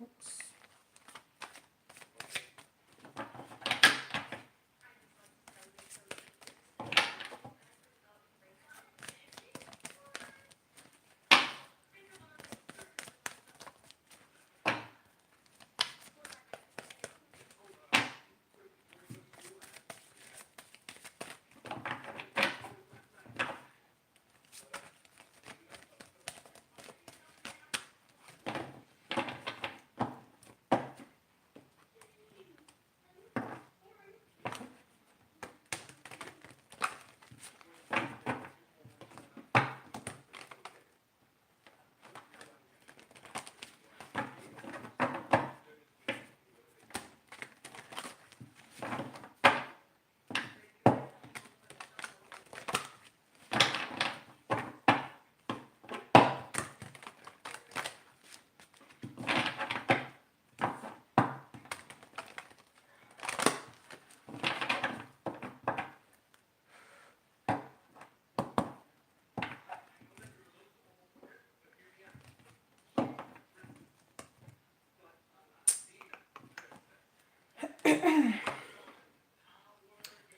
Oops.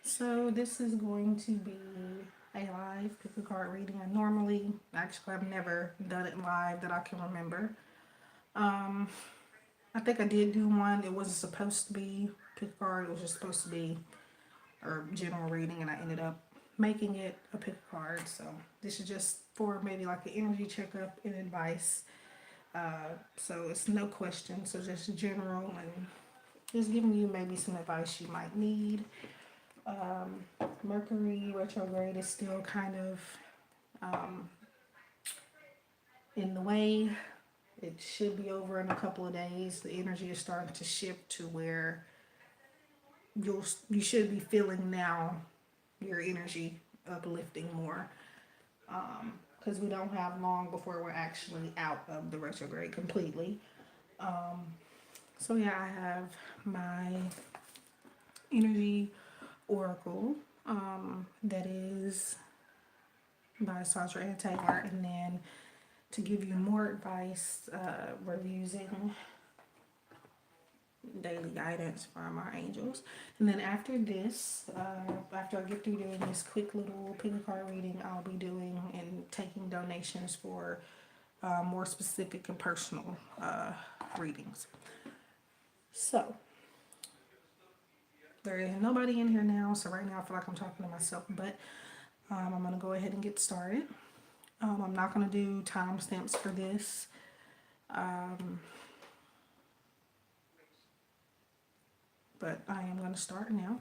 So this is going to be a live pick a card reading. Actually, I've never done it live that I can remember. Um, I think I did do one. It wasn't supposed to be pick a card. It was just supposed to be or general reading, and I ended up making it a pick a card. So this is just for maybe like an energy checkup and advice. So it's no question. So just general and just giving you maybe some advice you might need. Mercury retrograde is still kind of in the way. It should be over in a couple of days. The energy is starting to shift to where you should be feeling now your energy uplifting more, because we don't have long before we're actually out of the retrograde completely. So yeah, I have my energy oracle, that is by Sandra Ann Taylor, and then to give you more advice, we're using daily guidance from our angels. And then after this, after I get through doing this quick little pick a card reading, I'll be doing and taking donations for more specific and personal readings. So there is nobody in here now, so right now I feel like I'm talking to myself, but I'm going to go ahead and get started. I'm not going to do timestamps for this. But I am going to start now.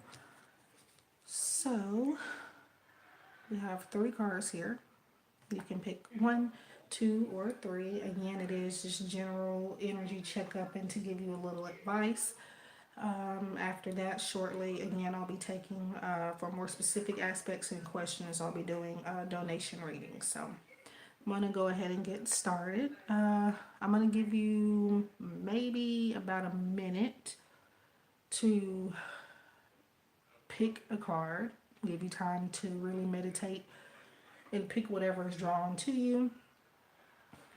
So we have 3 cards here. You can pick 1, 2, or 3. Again, it is just general energy checkup and to give you a little advice. After that, shortly, again, I'll be taking, for more specific aspects and questions, I'll be doing donation readings. So I'm going to go ahead and get started. I'm going to give you maybe about a minute to pick a card, give you time to really meditate and pick whatever is drawn to you.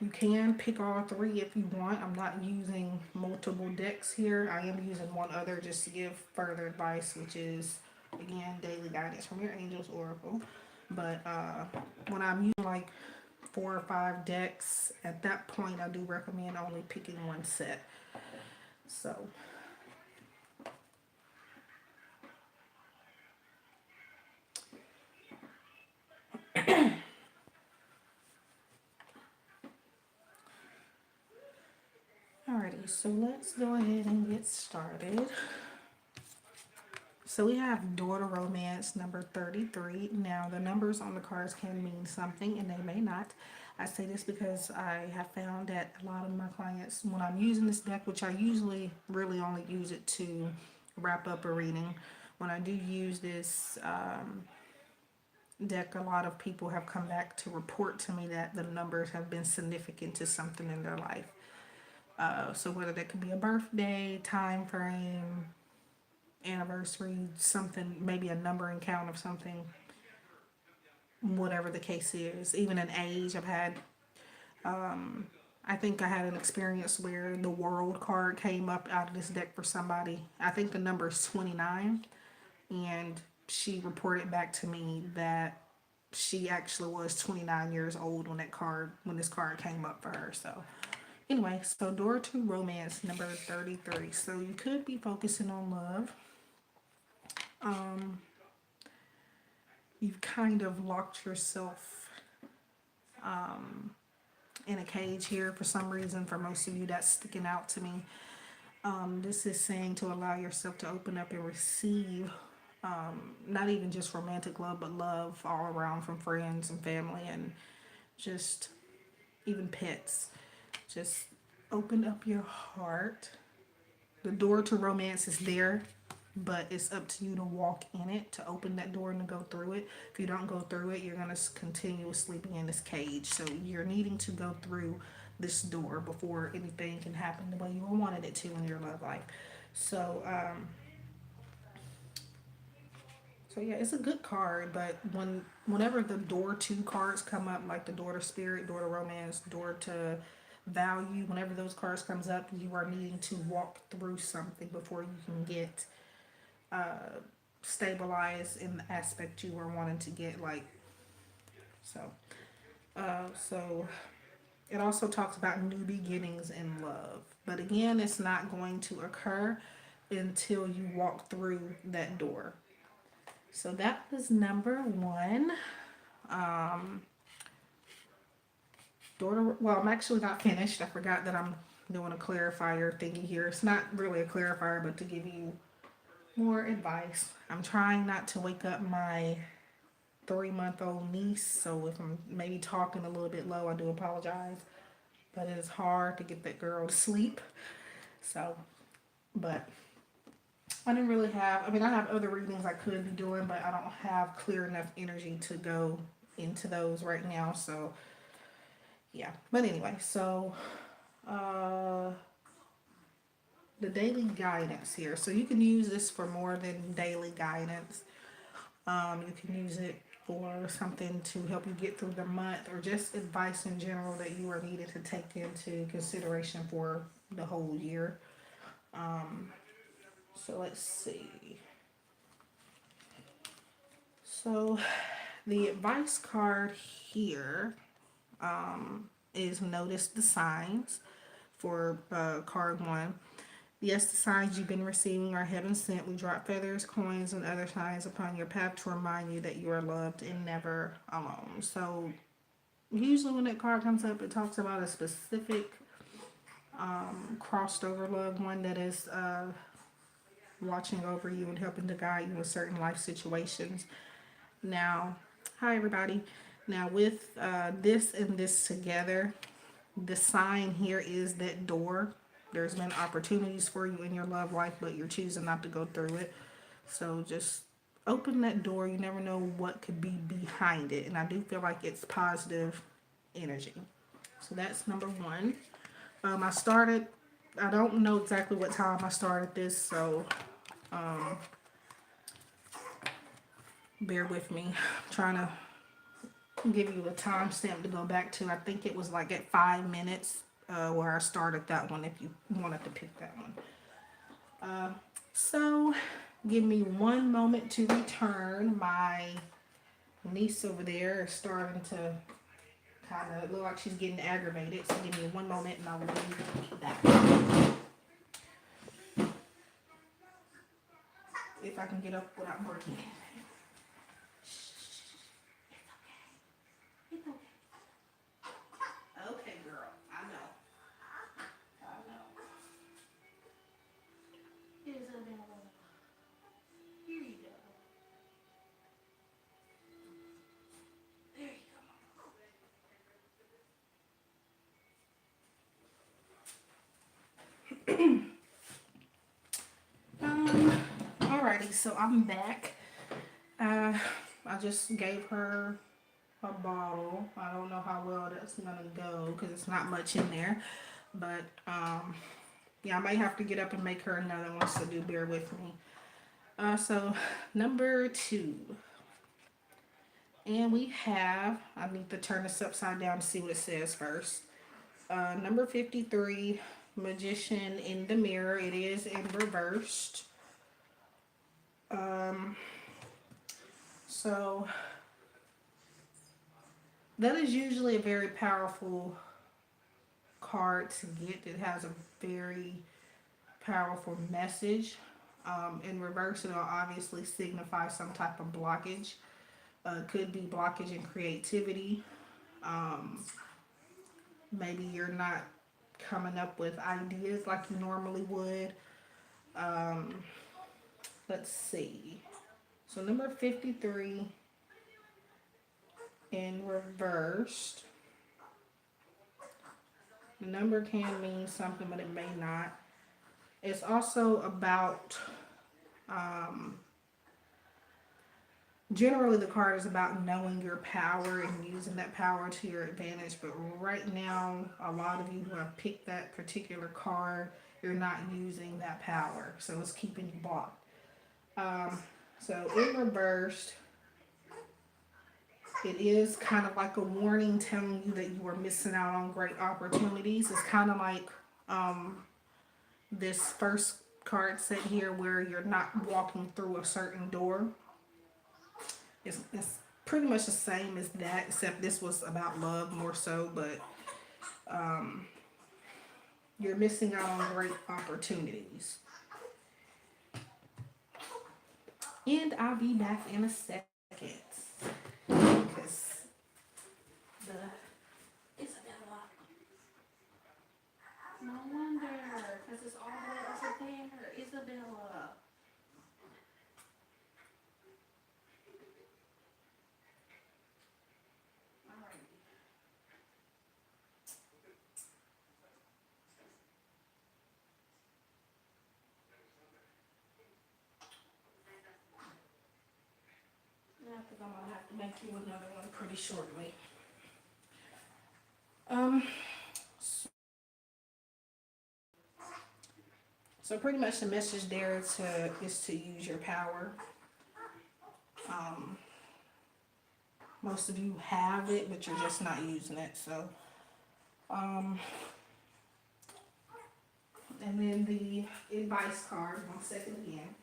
You can pick all 3 if you want. I'm not using multiple decks here. I am using one other just to give further advice, which is, again, daily guidance from your angels oracle. But when I'm using like 4 or 5 decks, at that point I do recommend only picking one set. So alrighty, so let's go ahead and get started. So we have Daughter Romance number 33. Now the numbers on the cards can mean something and they may not. I say this because I have found that a lot of my clients, when I'm using this deck, which I usually really only use it to wrap up a reading, when I do use this deck, a lot of people have come back to report to me that the numbers have been significant to something in their life. So whether that could be a birthday, time frame, anniversary, something, maybe a numbering count of something, whatever the case is, even an age. I think I had an experience where the world card came up out of this deck for somebody. I think the number is 29, and she reported back to me that she actually was 29 years old when this card came up for her. So anyway, so door to romance number 33. So you could be focusing on love. You've kind of locked yourself in a cage here for some reason. For most of you, that's sticking out to me. This is saying to allow yourself to open up and receive not even just romantic love, but love all around from friends and family and just even pets. Just open up your heart. The door to romance is there, but it's up to you to walk in it, to open that door and to go through it. If you don't go through it, you're going to continuously be in this cage. So you're needing to go through this door before anything can happen the way you wanted it to in your love life. So, so yeah, it's a good card, but whenever the door to cards come up, like the door to spirit, door to romance, door to value, whenever those cards comes up, you are needing to walk through something before you can get stabilized in the aspect you are wanting to get. Like, so so it also talks about new beginnings in love, but again, it's not going to occur until you walk through that door. So that was number one. Well, I'm actually not finished. I forgot that I'm doing a clarifier thingy here. It's not really a clarifier, but to give you more advice. I'm trying not to wake up my 3-month-old niece, so if I'm maybe talking a little bit low, I do apologize. But it is hard to get that girl to sleep. So, but I didn't really have, I mean, I have other readings I could be doing, but I don't have clear enough energy to go into those right now. So, yeah. But anyway, so the daily guidance here. So you can use this for more than daily guidance. You can use it for something to help you get through the month, or just advice in general that you are needed to take into consideration for the whole year. So let's see. So the advice card here is notice the signs for card one. Yes, the signs you've been receiving are heaven sent. We drop feathers, coins, and other signs upon your path to remind you that you are loved and never alone. So usually when that card comes up, it talks about a specific crossed over loved one that is watching over you and helping to guide you in certain life situations. Now, hi everybody. Now with this and this together, the sign here is that door. There's been opportunities for you in your love life, but you're choosing not to go through it. So just open that door. You never know what could be behind it. And I do feel like it's positive energy. So that's number one. I don't know exactly what time I started this, so bear with me. I'm trying to give you a timestamp to go back to. I think it was like at 5 minutes where I started that one, if you wanted to pick that one. So give me one moment to return. My niece over there is starting to kind of look like she's getting aggravated. So give me one moment and I'll be back. If I can get up without breaking it. Okay, girl. I know. I know. Here's a little. Here you go. There you go. Alrighty, so I'm back. Uh, I just gave her a bottle. I don't know how well that's gonna go because it's not much in there. But yeah, I might have to get up and make her another one, so do bear with me. So number 2. And we have, I need to turn this upside down to see what it says first. Number 53, Magician in the Mirror. It is in reversed. Um, so that is usually a very powerful card to get. It has a very powerful message. In reverse, it'll obviously signify some type of blockage. Could be blockage in creativity. Um, Maybe you're not coming up with ideas like you normally would. Um, let's see. So number 53 in reversed. The number can mean something, but it may not. It's also about, um, generally the card is about knowing your power and using that power to your advantage. But right now, a lot of you who have picked that particular card, you're not using that power. So it's keeping you blocked. Um, so in reversed, it is kind of like a warning telling you that you are missing out on great opportunities. It's kind of like this first card set here where you're not walking through a certain door. It's pretty much the same as that, except this was about love more so, but you're missing out on great opportunities. And I'll be back in a second. Because the Isabella. No wonder, because it's all the way over there. Isabella. Alright. Yeah, because I'm going to have to make you another one pretty shortly. Um, so pretty much the message there is to use your power. Um, most of you have it, but you're just not using it. So, and then the advice card. 1 second again.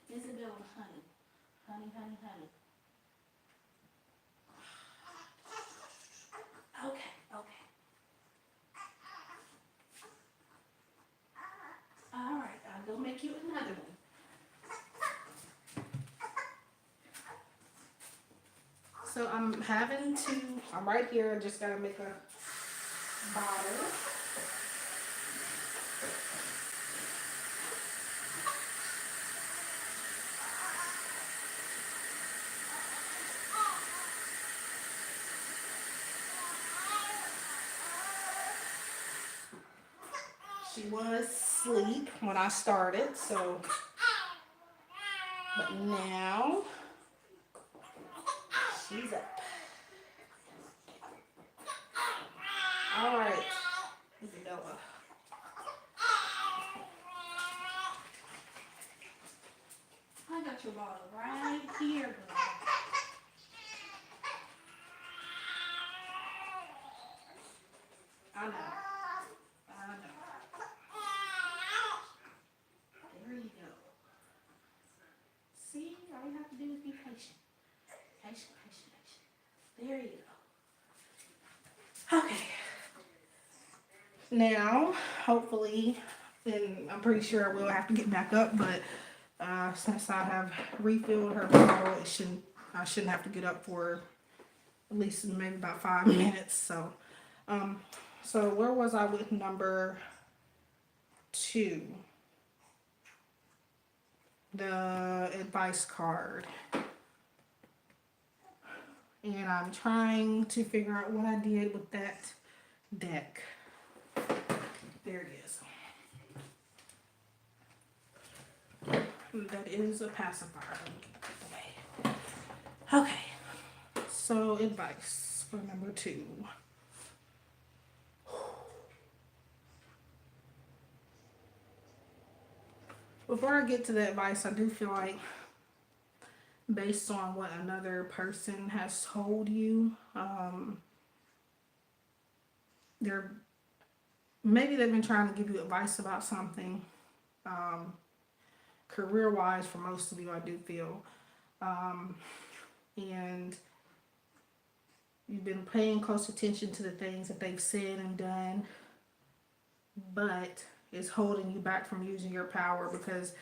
Isabella, honey, honey, honey, honey. Okay, okay. All right, I'll go make you another one. So I'm right here. I just gotta make a bottle. She was asleep when I started, so, but now she's up. All right, Isabella. I got your bottle right here, girl. I know. I know. There you go. See, all you have to do is be patient. Patient, patient, patient. There you go. Okay. Now, hopefully, and I'm pretty sure I will have to get back up, but since I have refilled her bottle, I shouldn't have to get up for at least maybe about 5 minutes. So, so where was I with number 2? The advice card. And I'm trying to figure out what I did with that deck. There it is. That is a pacifier. Let me get that away. Okay. So advice for number 2. Before I get to the advice, I do feel like based on what another person has told you, they're maybe they've been trying to give you advice about something, career wise for most of you, I do feel. And you've been paying close attention to the things that they've said and done, but it's holding you back from using your power because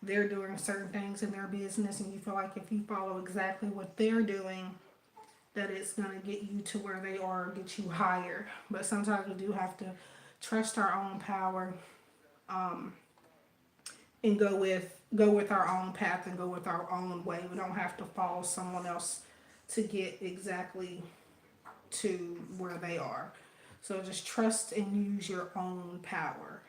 they're doing certain things in their business and you feel like if you follow exactly what they're doing, that it's going to get you to where they are, get you higher. But sometimes we do have to trust our own power, and go with our own path and go with our own way. We don't have to follow someone else to get exactly to where they are. So just trust and use your own power.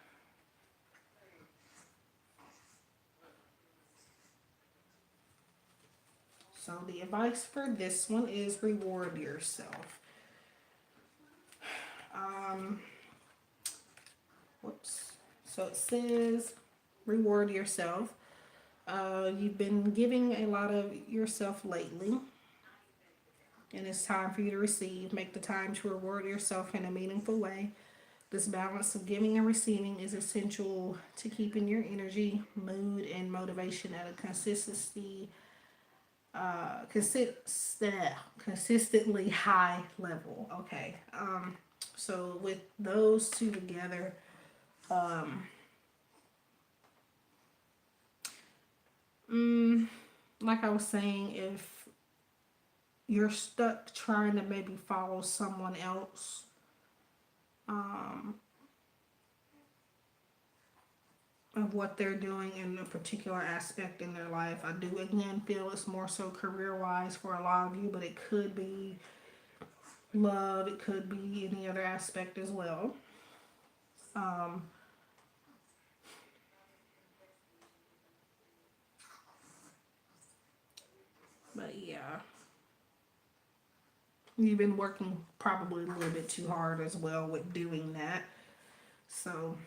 So the advice for this one is reward yourself. Um, whoops. So it says reward yourself. You've been giving a lot of yourself lately, and it's time for you to receive. Make the time to reward yourself in a meaningful way. This balance of giving and receiving is essential to keeping your energy, mood, and motivation at a consistently high level. Okay. So with those two together, like I was saying, if you're stuck trying to maybe follow someone else, of what they're doing in a particular aspect in their life, I do again feel it's more so career wise for a lot of you, but it could be love, it could be any other aspect as well. Um, but yeah, you've been working probably a little bit too hard as well with doing that. So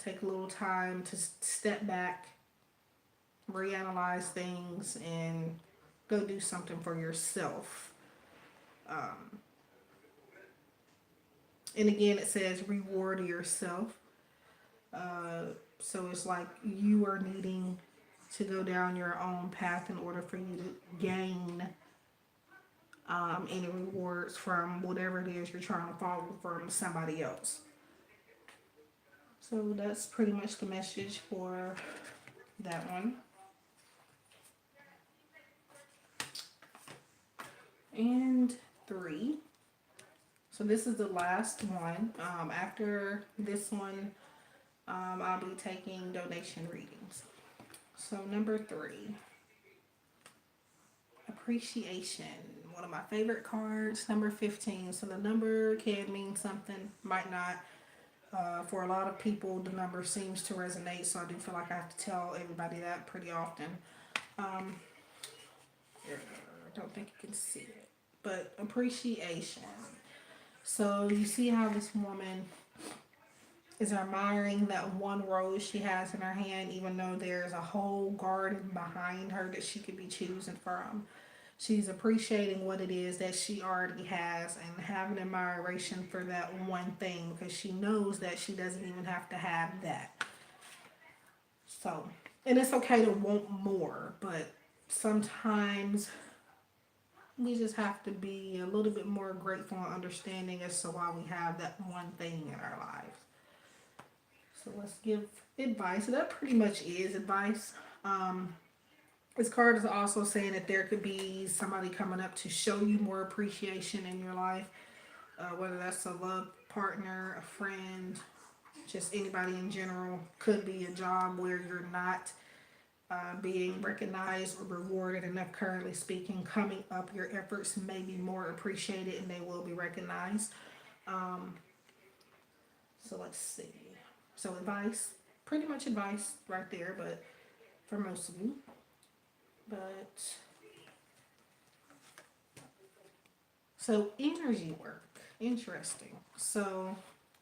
take a little time to step back, reanalyze things, and go do something for yourself. And again, it says reward yourself. So it's like you are needing to go down your own path in order for you to gain any rewards from whatever it is you're trying to follow from somebody else. So that's pretty much the message for that one. And 3. So this is the last one. After this one, I'll be taking donation readings. So number 3, appreciation. One of my favorite cards, number 15. So the number can mean something, might not. For a lot of people, the number seems to resonate, so I do feel like I have to tell everybody that pretty often. Um, I don't think you can see it, but appreciation. So you see how this woman is admiring that one rose she has in her hand, even though there's a whole garden behind her that she could be choosing from. She's appreciating what it is that she already has and having admiration for that one thing because she knows that she doesn't even have to have that. So, and it's okay to want more, but sometimes we just have to be a little bit more grateful and understanding as to why we have that one thing in our lives. So let's give advice. So that pretty much is advice. This card is also saying that there could be somebody coming up to show you more appreciation in your life, whether that's a love partner, a friend, just anybody in general. Could be a job where you're not being recognized or rewarded enough, currently speaking. Coming up, your efforts may be more appreciated and they will be recognized. So let's see. So advice, pretty much advice right there, but for most of you. But so energy work, interesting. So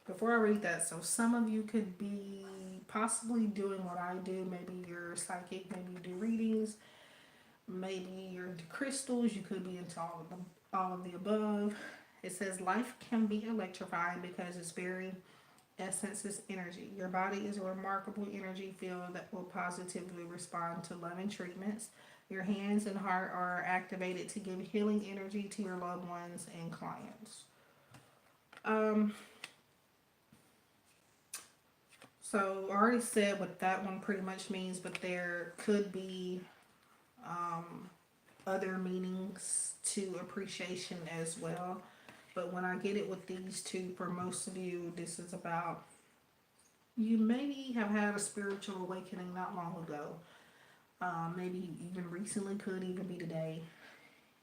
before I read that, so some of you could be possibly doing what I do. Maybe you're psychic, maybe you do readings, maybe you're into crystals. You could be into all of the above. It says life can be electrifying because its very essence is energy. Your body is a remarkable energy field that will positively respond to loving treatments. Your hands and heart are activated to give healing energy to your loved ones and clients. Um, so I already said what that one pretty much means, but there could be other meanings to appreciation as well. But when I get it with these two, for most of you, this is about you maybe have had a spiritual awakening not long ago. Maybe even recently, could even be today.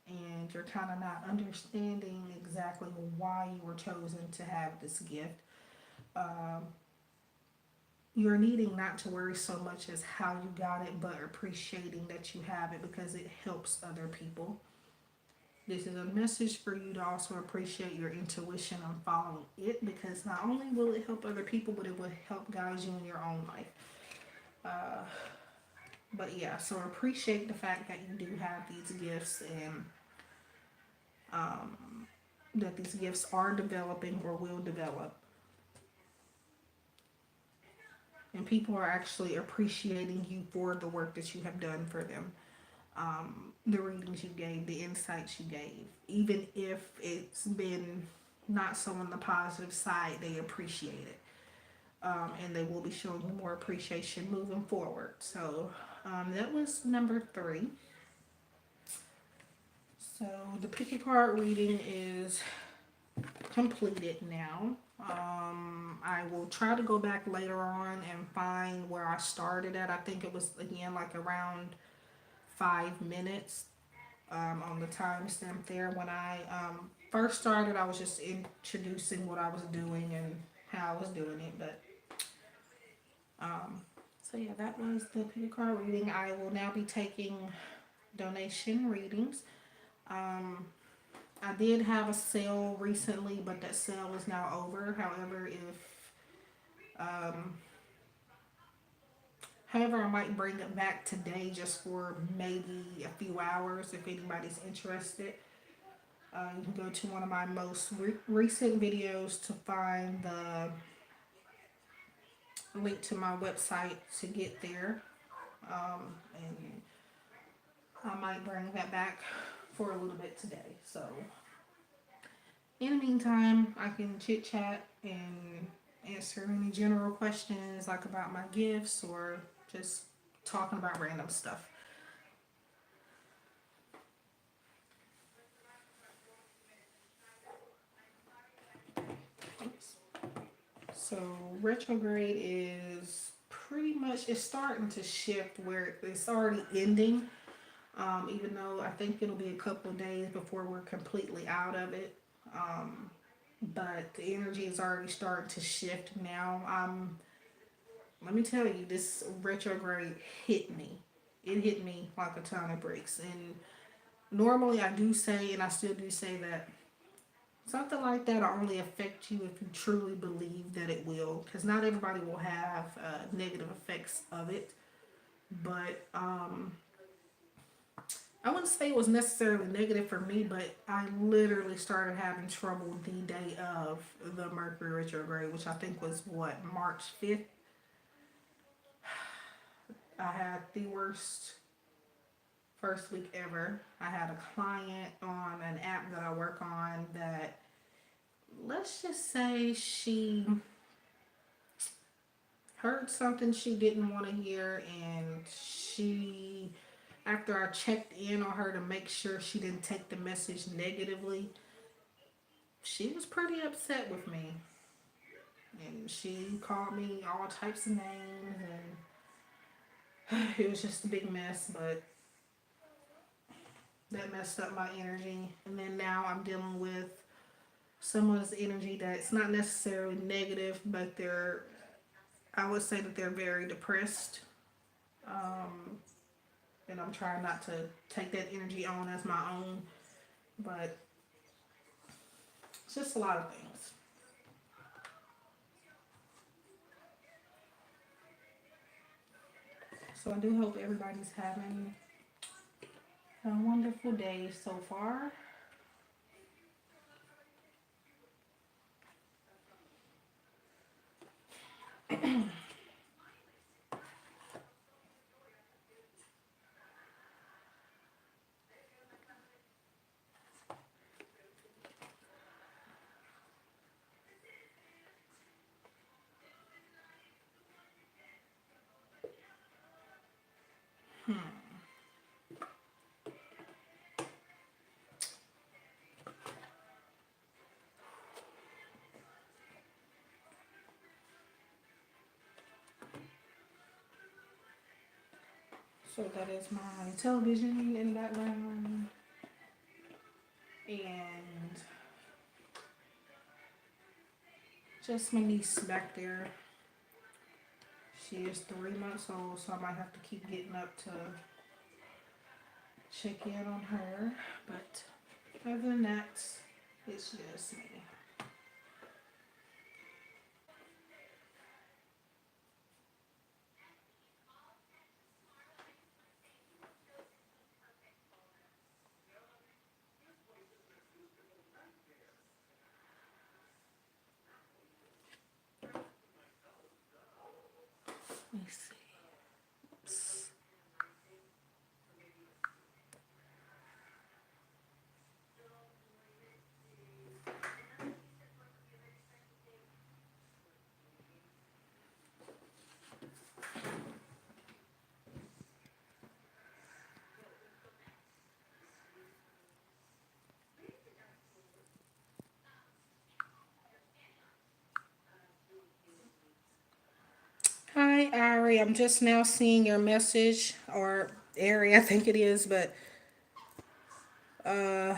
And you're kind of not understanding exactly why you were chosen to have this gift. Um, you're needing not to worry so much as how you got it, but appreciating that you have it because it helps other people. This is a message for you to also appreciate your intuition and following it because not only will it help other people, but it will help guide you in your own life. Uh, but yeah, so appreciate the fact that you do have these gifts and that these gifts are developing or will develop. And people are actually appreciating you for the work that you have done for them. The readings you gave, the insights you gave, even if it's been not so on the positive side, they appreciate it. And they will be showing you more appreciation moving forward. So that was number 3. So the pick a card reading is completed now. I will try to go back later on and find where I started at. I think it was again like around 5 minutes on the timestamp there. When I first started, I was just introducing what I was doing and how I was doing it. But so yeah, that was the pick a card reading. I will now be taking donation readings. I did have a sale recently, but that sale is now over. However, I might bring it back today just for maybe a few hours if anybody's interested. You can go to one of my most recent videos to find the link to my website to get there. And I might bring that back for a little bit today. So, in the meantime, I can chit chat and answer any general questions like about my gifts or just talking about random stuff. So retrograde is pretty much it's starting to shift where it's already ending. Even though I think it'll be a couple of days before we're completely out of it. But the energy is already starting to shift now. Let me tell you, this retrograde hit me. It hit me like a ton of bricks. And normally I do say, and I still do say that something like that will only affect you if you truly believe that it will. Because not everybody will have negative effects of it. But I wouldn't say it was necessarily negative for me, but I literally started having trouble the day of the Mercury retrograde, which I think was what, March 5th. I had the worst first week ever. I had a client on an app that I work on that, let's just say, she heard something she didn't want to hear, and she, after I checked in on her to make sure she didn't take the message negatively, she was pretty upset with me. And she called me all types of names, and it was just a big mess, but that messed up my energy. And then now I'm dealing with someone's energy that's not necessarily negative, but I would say that they're very depressed. And I'm trying not to take that energy on as my own, but it's just a lot of things. So I do hope everybody's having a wonderful day so far. So that is my television in the background. And just my niece back there. She is 3 months old, so I might have to keep getting up to check in on her. But other than that, it's just me. Let me see. Oops. Hi, Ari. I'm just now seeing your message, or Ari, I think it is, but uh,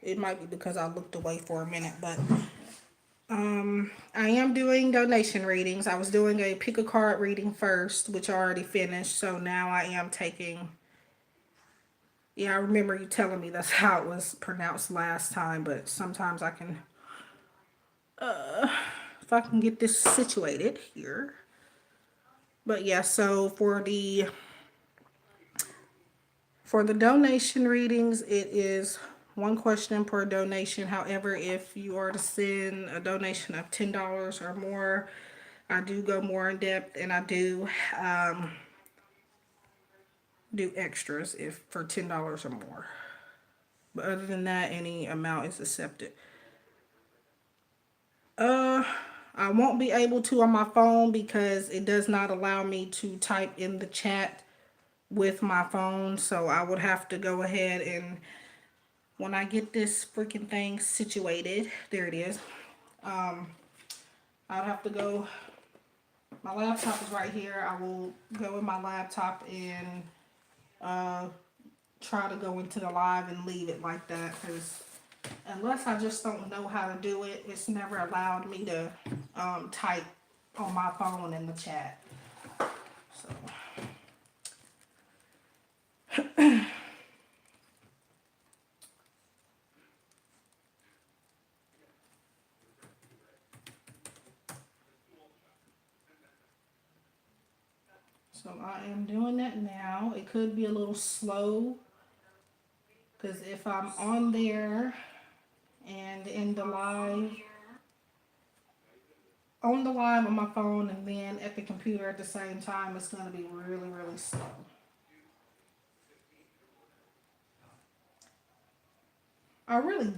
it might be because I looked away for a minute. But I am doing donation readings. I was doing a pick a card reading first, which I already finished. So now I am taking. Yeah, I remember you telling me that's how it was pronounced last time, but sometimes I can, if I can get this situated here. But yeah, so for the donation readings, it is one question per donation. However, if you are to send a donation of $10 or more, I do go more in depth, and I um, do extras if for $10 or more. But other than that, any amount is accepted. Uh, I won't be able to on my phone because it does not allow me to type in the chat with my phone. So I would have to go ahead and when I get this freaking thing situated, there it is. I'll have to go. My laptop is right here. I will go in my laptop and uh, try to go into the live and leave it like that because unless I just don't know how to do it, it's never allowed me to type on my phone in the chat. So, so I am doing that now. It could be a little slow because if I'm on there and in the live, on the live on my phone and then at the computer at the same time, it's going to be really, really slow.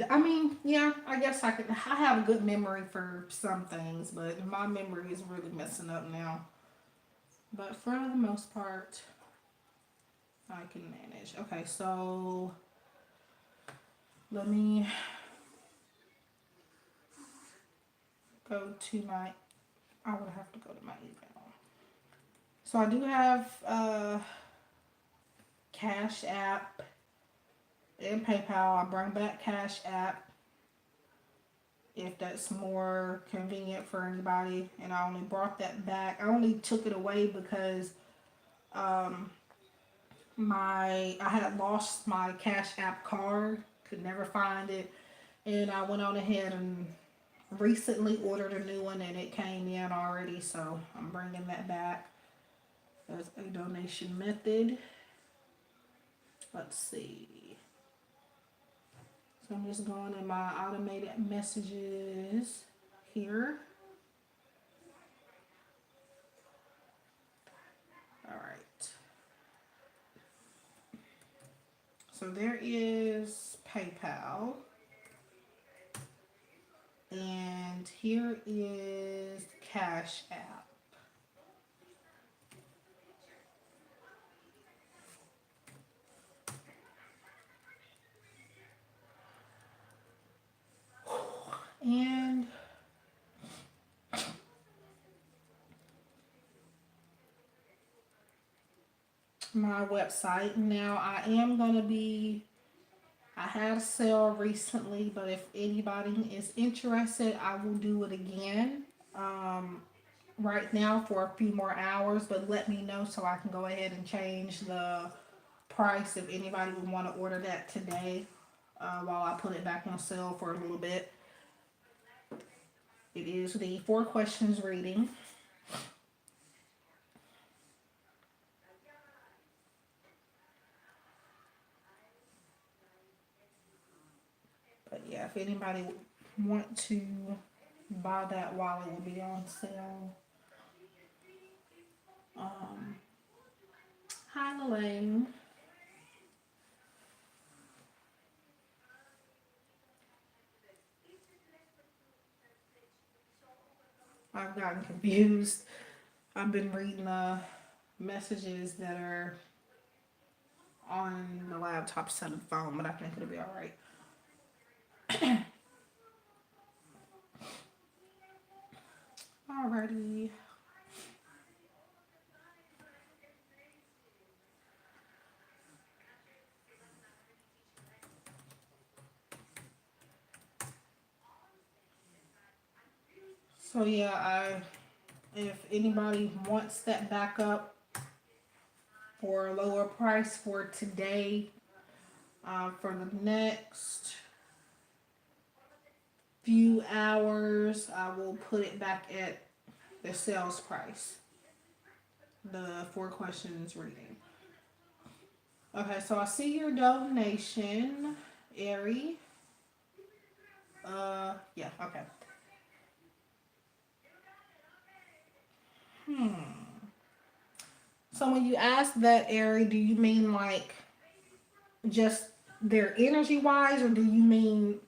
I mean, yeah, I guess I have a good memory for some things, but my memory is really messing up now. But for the most part, I can manage. Okay, so let me go to I would have to go to my email. So I do have Cash App and PayPal. I bring back Cash App if that's more convenient for anybody. And I only brought that back. I only took it away because I had lost my Cash App card, could never find it, and I went on ahead and recently ordered a new one, and it came in already, so I'm bringing that back as a donation method. Let's see. So I'm just going in my automated messages here. All right. So there is PayPal. And here is Cash App. And my website. Now I had a sale recently, but if anybody is interested, I will do it again. Right now for a few more hours, but let me know so I can go ahead and change the price if anybody would want to order that today, while I put it back on sale for a little bit. It is the 4 questions reading. But yeah, if anybody want to buy that while it will be on sale. Hi, Lelaine. I've gotten confused. I've been reading the messages that are on the laptop instead of the phone, but I think it'll be alright. Alrighty. So yeah, if anybody wants that backup for a lower price for today, for the next few hours, I will put it back at the sales price. The 4 questions reading. Okay, so I see your donation, Ari. Yeah, okay. So when you ask that, Ari, do you mean like just their energy wise, or do you mean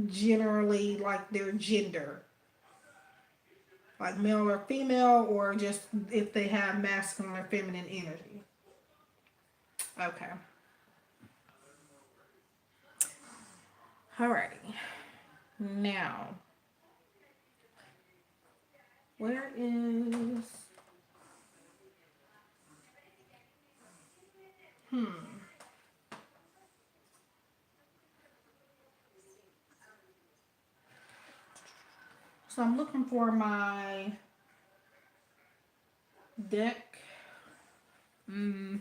generally like their gender? Like male or female, or just if they have masculine or feminine energy? Okay. Alrighty. Now, where is. So I'm looking for my deck. Let me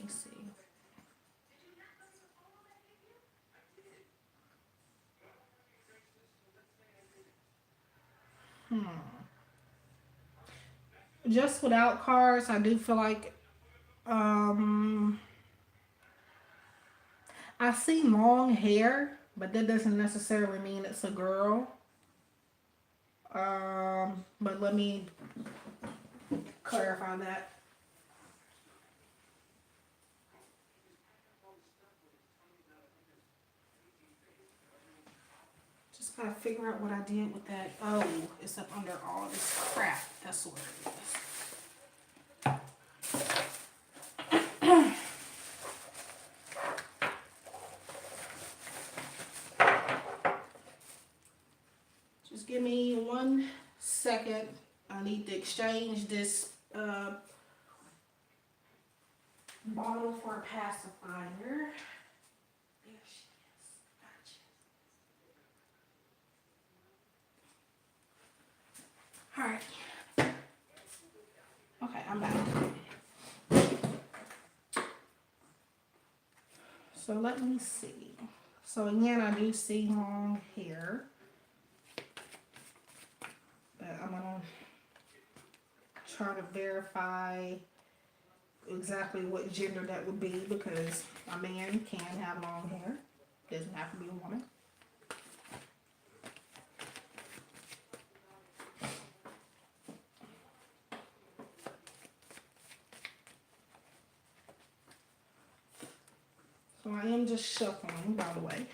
see. Just without cards, I do feel like um I see long hair, but that doesn't necessarily mean it's a girl. But let me clarify that. Just gotta figure out what I did with that. Oh, it's up under all this crap. That's what it is. Just give me 1 second. I need to exchange this bottle for a pacifier. There she is. Gotcha. Alright. Okay, I'm back. So let me see. So again, I do see long hair. But I'm gonna try to verify exactly what gender that would be, because a man can have long hair. Doesn't have to be a woman. So I am just shuffling, by the way.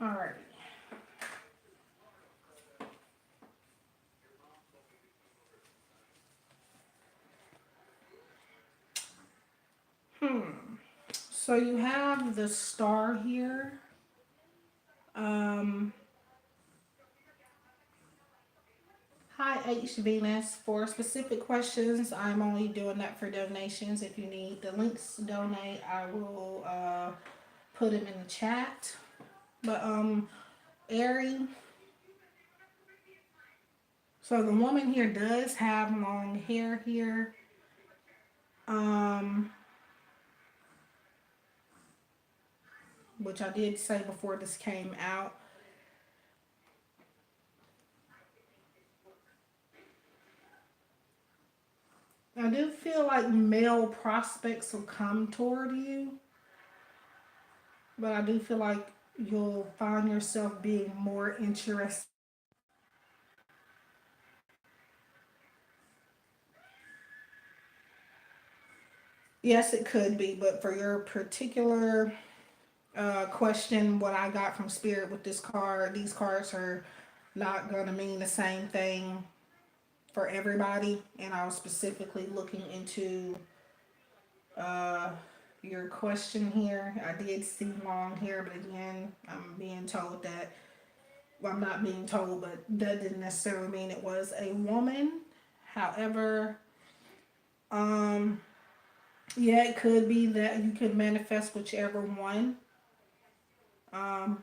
Alright. So you have the star here. Um, Hi H Venus. For specific questions, I'm only doing that for donations. If you need the links to donate, I will put them in the chat. But Ari, so the woman here does have long hair here. Which I did say before this came out. I do feel like male prospects will come toward you, but I do feel like you'll find yourself being more interested. Yes, it could be, but for your particular question, what I got from Spirit with this card, these cards are not going to mean the same thing for everybody. And I was specifically looking into uh, your question here. I did see long hair, but again, I'm being told that, well, I'm not being told, but that didn't necessarily mean it was a woman. However, um, yeah, it could be that you could manifest whichever one.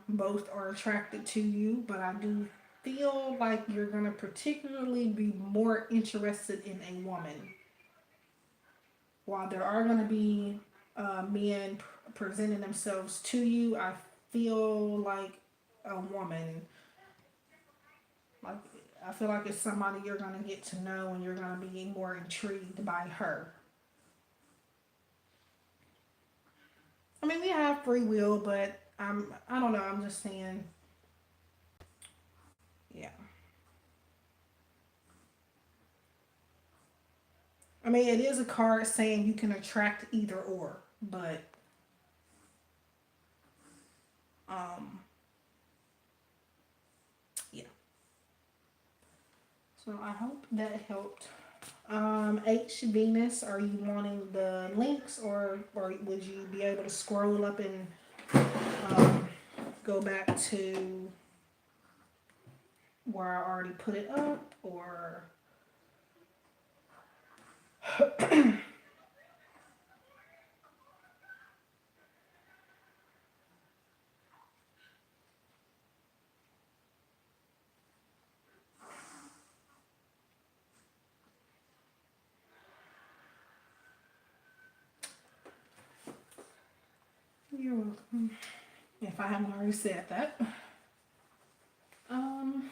Both are attracted to you, but I do feel like you're going to particularly be more interested in a woman. While there are going to be men presenting themselves to you, I feel like a woman, like I feel like it's somebody you're going to get to know and you're going to be more intrigued by her. I mean, we have free will, but I don't know, I'm just saying, yeah. I mean, it is a card saying you can attract either or, but um, yeah. So I hope that helped. H Venus, are you wanting the links, or would you be able to scroll up and um, go back to where I already put it up, or you're welcome. If I haven't already said that. Um,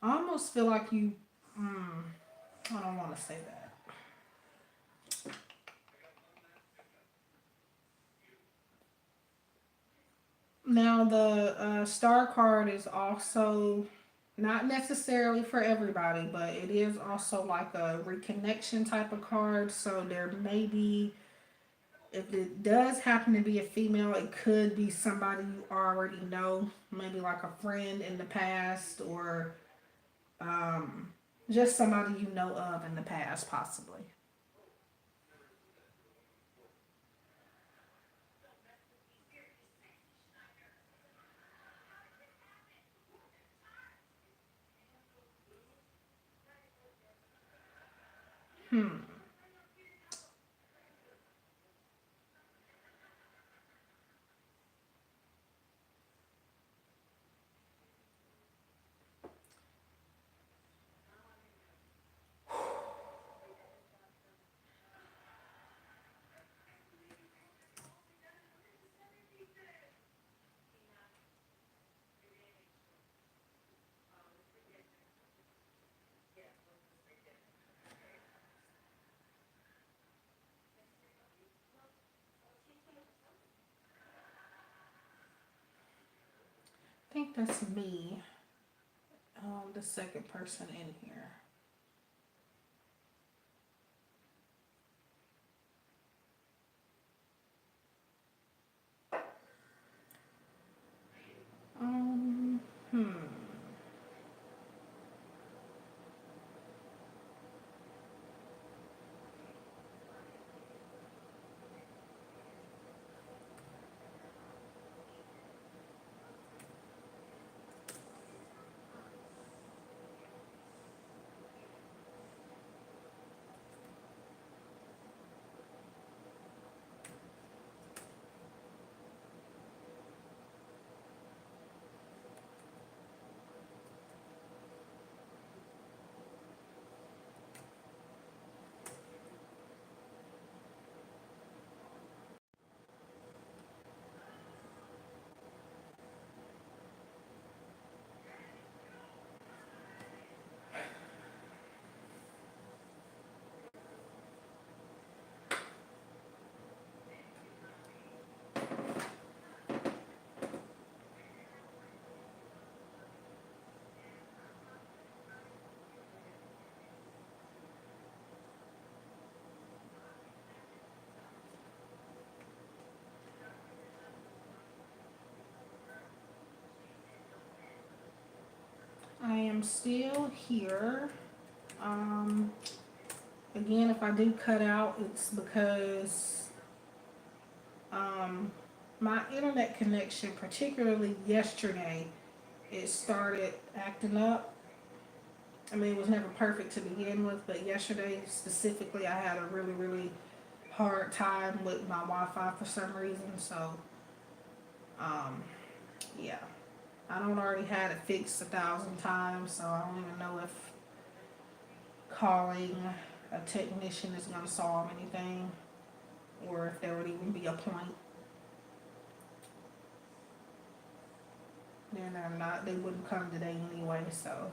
I almost feel like you. I don't want to say that. Now, the star card is also not necessarily for everybody, but it is also like a reconnection type of card. So there may be, if it does happen to be a female, it could be somebody you already know, maybe like a friend in the past, or um, just somebody you know of in the past, possibly. Hmm. I think that's me, the second person in here. Um, hmm. I am still here. Um, Again, if I do cut out, it's because um, my internet connection, particularly yesterday, it started acting up. I mean, it was never perfect to begin with, but yesterday specifically, I had a really, really hard time with my Wi-Fi for some reason. So, um, yeah, I don't already had it fixed 1,000 times, so I don't even know if calling a technician is going to solve anything, or if there would even be a point. Then they're not. They wouldn't come today anyway. So,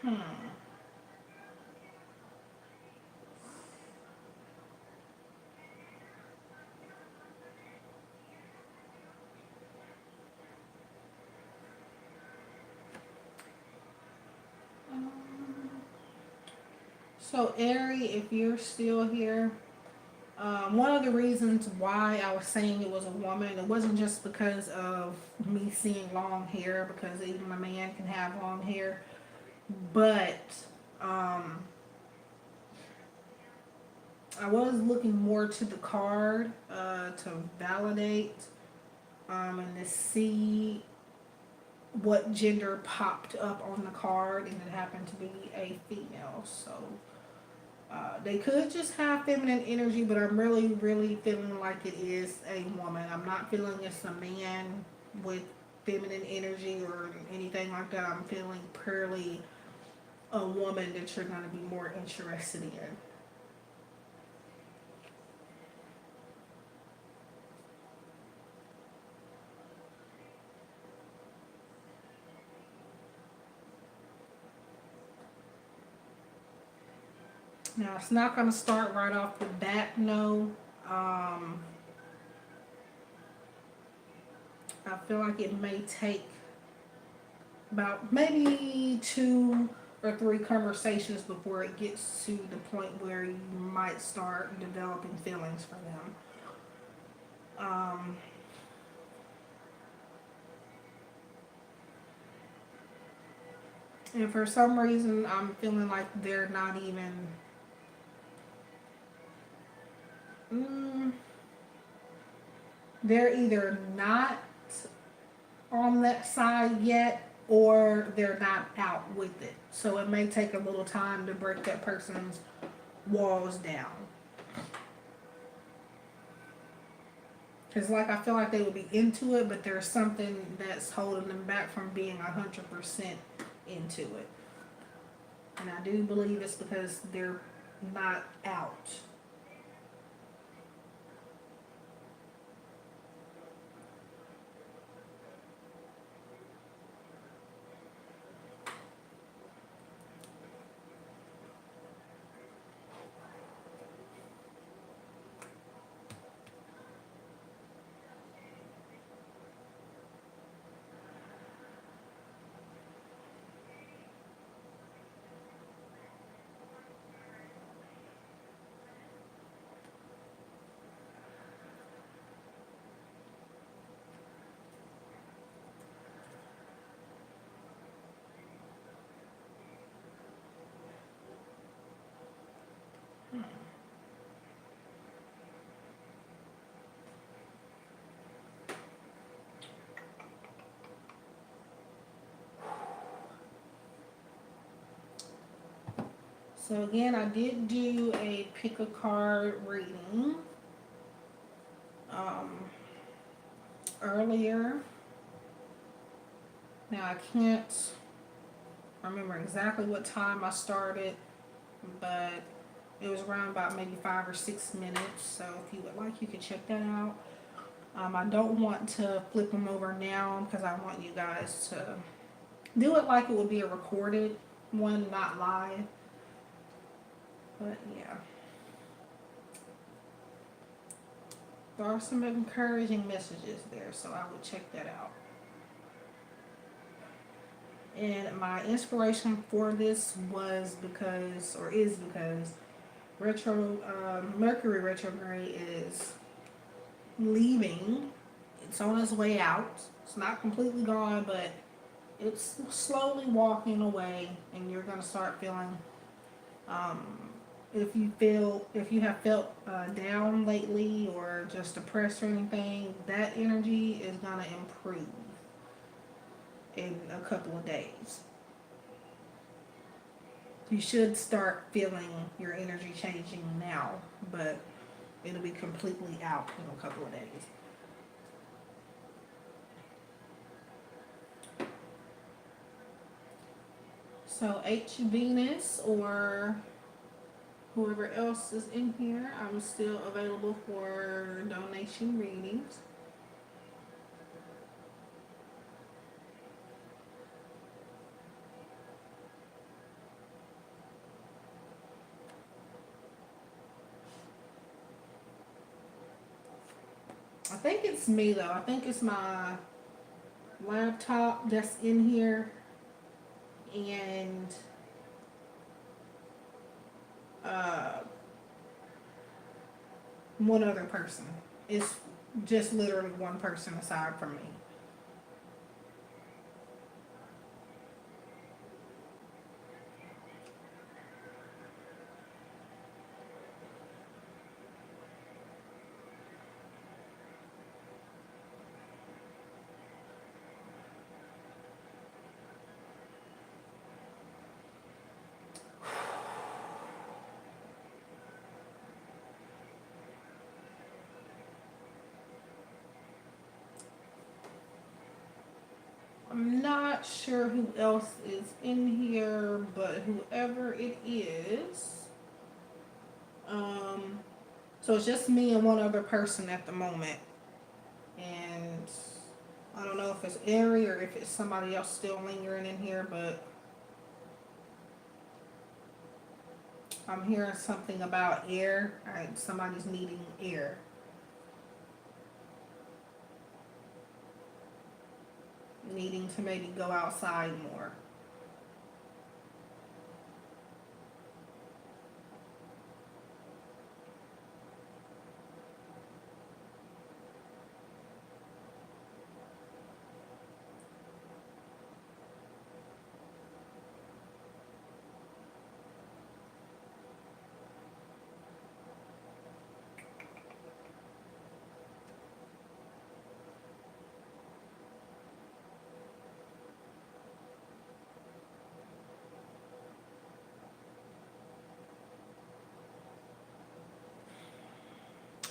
hmm. So, Ari, if you're still here, one of the reasons why I was saying it was a woman, it wasn't just because of me seeing long hair, because even a man can have long hair, but um, I was looking more to the card to validate and to see what gender popped up on the card, and it happened to be a female. So they could just have feminine energy, but I'm really, really feeling like it is a woman. I'm not feeling it's a man with feminine energy or anything like that. I'm feeling purely a woman that you're going to be more interested in. Now, it's not going to start right off the bat, no. I feel like it may take about maybe 2 or 3 conversations before it gets to the point where you might start developing feelings for them. And for some reason, I'm feeling like they're not even. Mm, they're either not on that side yet or they're not out with it. So it may take a little time to break that person's walls down. Because, like, I feel like they would be into it, but there's something that's holding them back from being 100% into it. And I do believe it's because they're not out. So again, I did do a pick a card reading um, earlier. Now I can't remember exactly what time I started, but it was around about maybe 5 or 6 minutes. So if you would like, you can check that out. I don't want to flip them over now because I want you guys to do it like it would be a recorded one, not live. But yeah. There are some encouraging messages there, so I would check that out. And my inspiration for this was because, or is because, Mercury retrograde is leaving. It's on its way out. It's not completely gone, but it's slowly walking away, and you're gonna start feeling. If you have felt down lately or just depressed or anything, that energy is gonna improve in a couple of days. You should start feeling your energy changing now, but it'll be completely out in a couple of days. So H Venus or whoever else is in here, I'm still available for donation readings. I think it's me though. I think it's my laptop that's in here and uh, one other person. It's just literally one person aside from me. not sure who else is in here, but whoever it is. Um, so it's just me and one other person at the moment. And I don't know if it's Ari or if it's somebody else still lingering in here, but I'm hearing something about air. Somebody's needing air. Needing to maybe go outside more.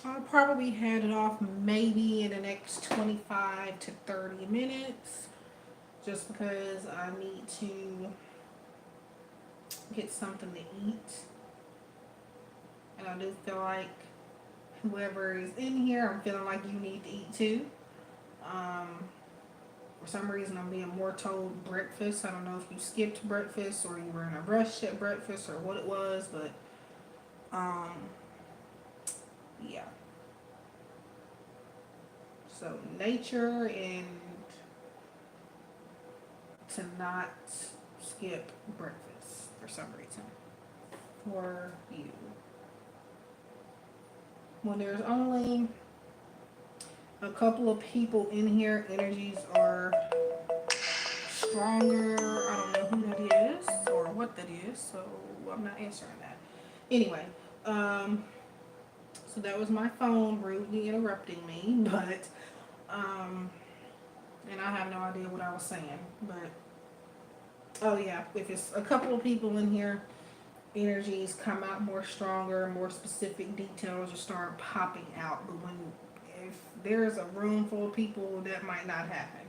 I'll probably head it off maybe in the next 25 to 30 minutes just because I need to get something to eat. And I do feel like whoever is in here, I'm feeling like you need to eat too. Um, for some reason, I'm being more told breakfast. I don't know if you skipped breakfast or you were in a rush at breakfast or what it was, but um, yeah. So nature and to not skip breakfast for some reason for you. When there's only a couple of people in here, energies are stronger. I don't know who that is or what that is, so I'm not answering that. Anyway, so that was my phone rudely interrupting me, but and I have no idea what I was saying, but oh yeah, if it's a couple of people in here, energies come out more stronger, more specific details just start popping out. But when if there's a room full of people, that might not happen.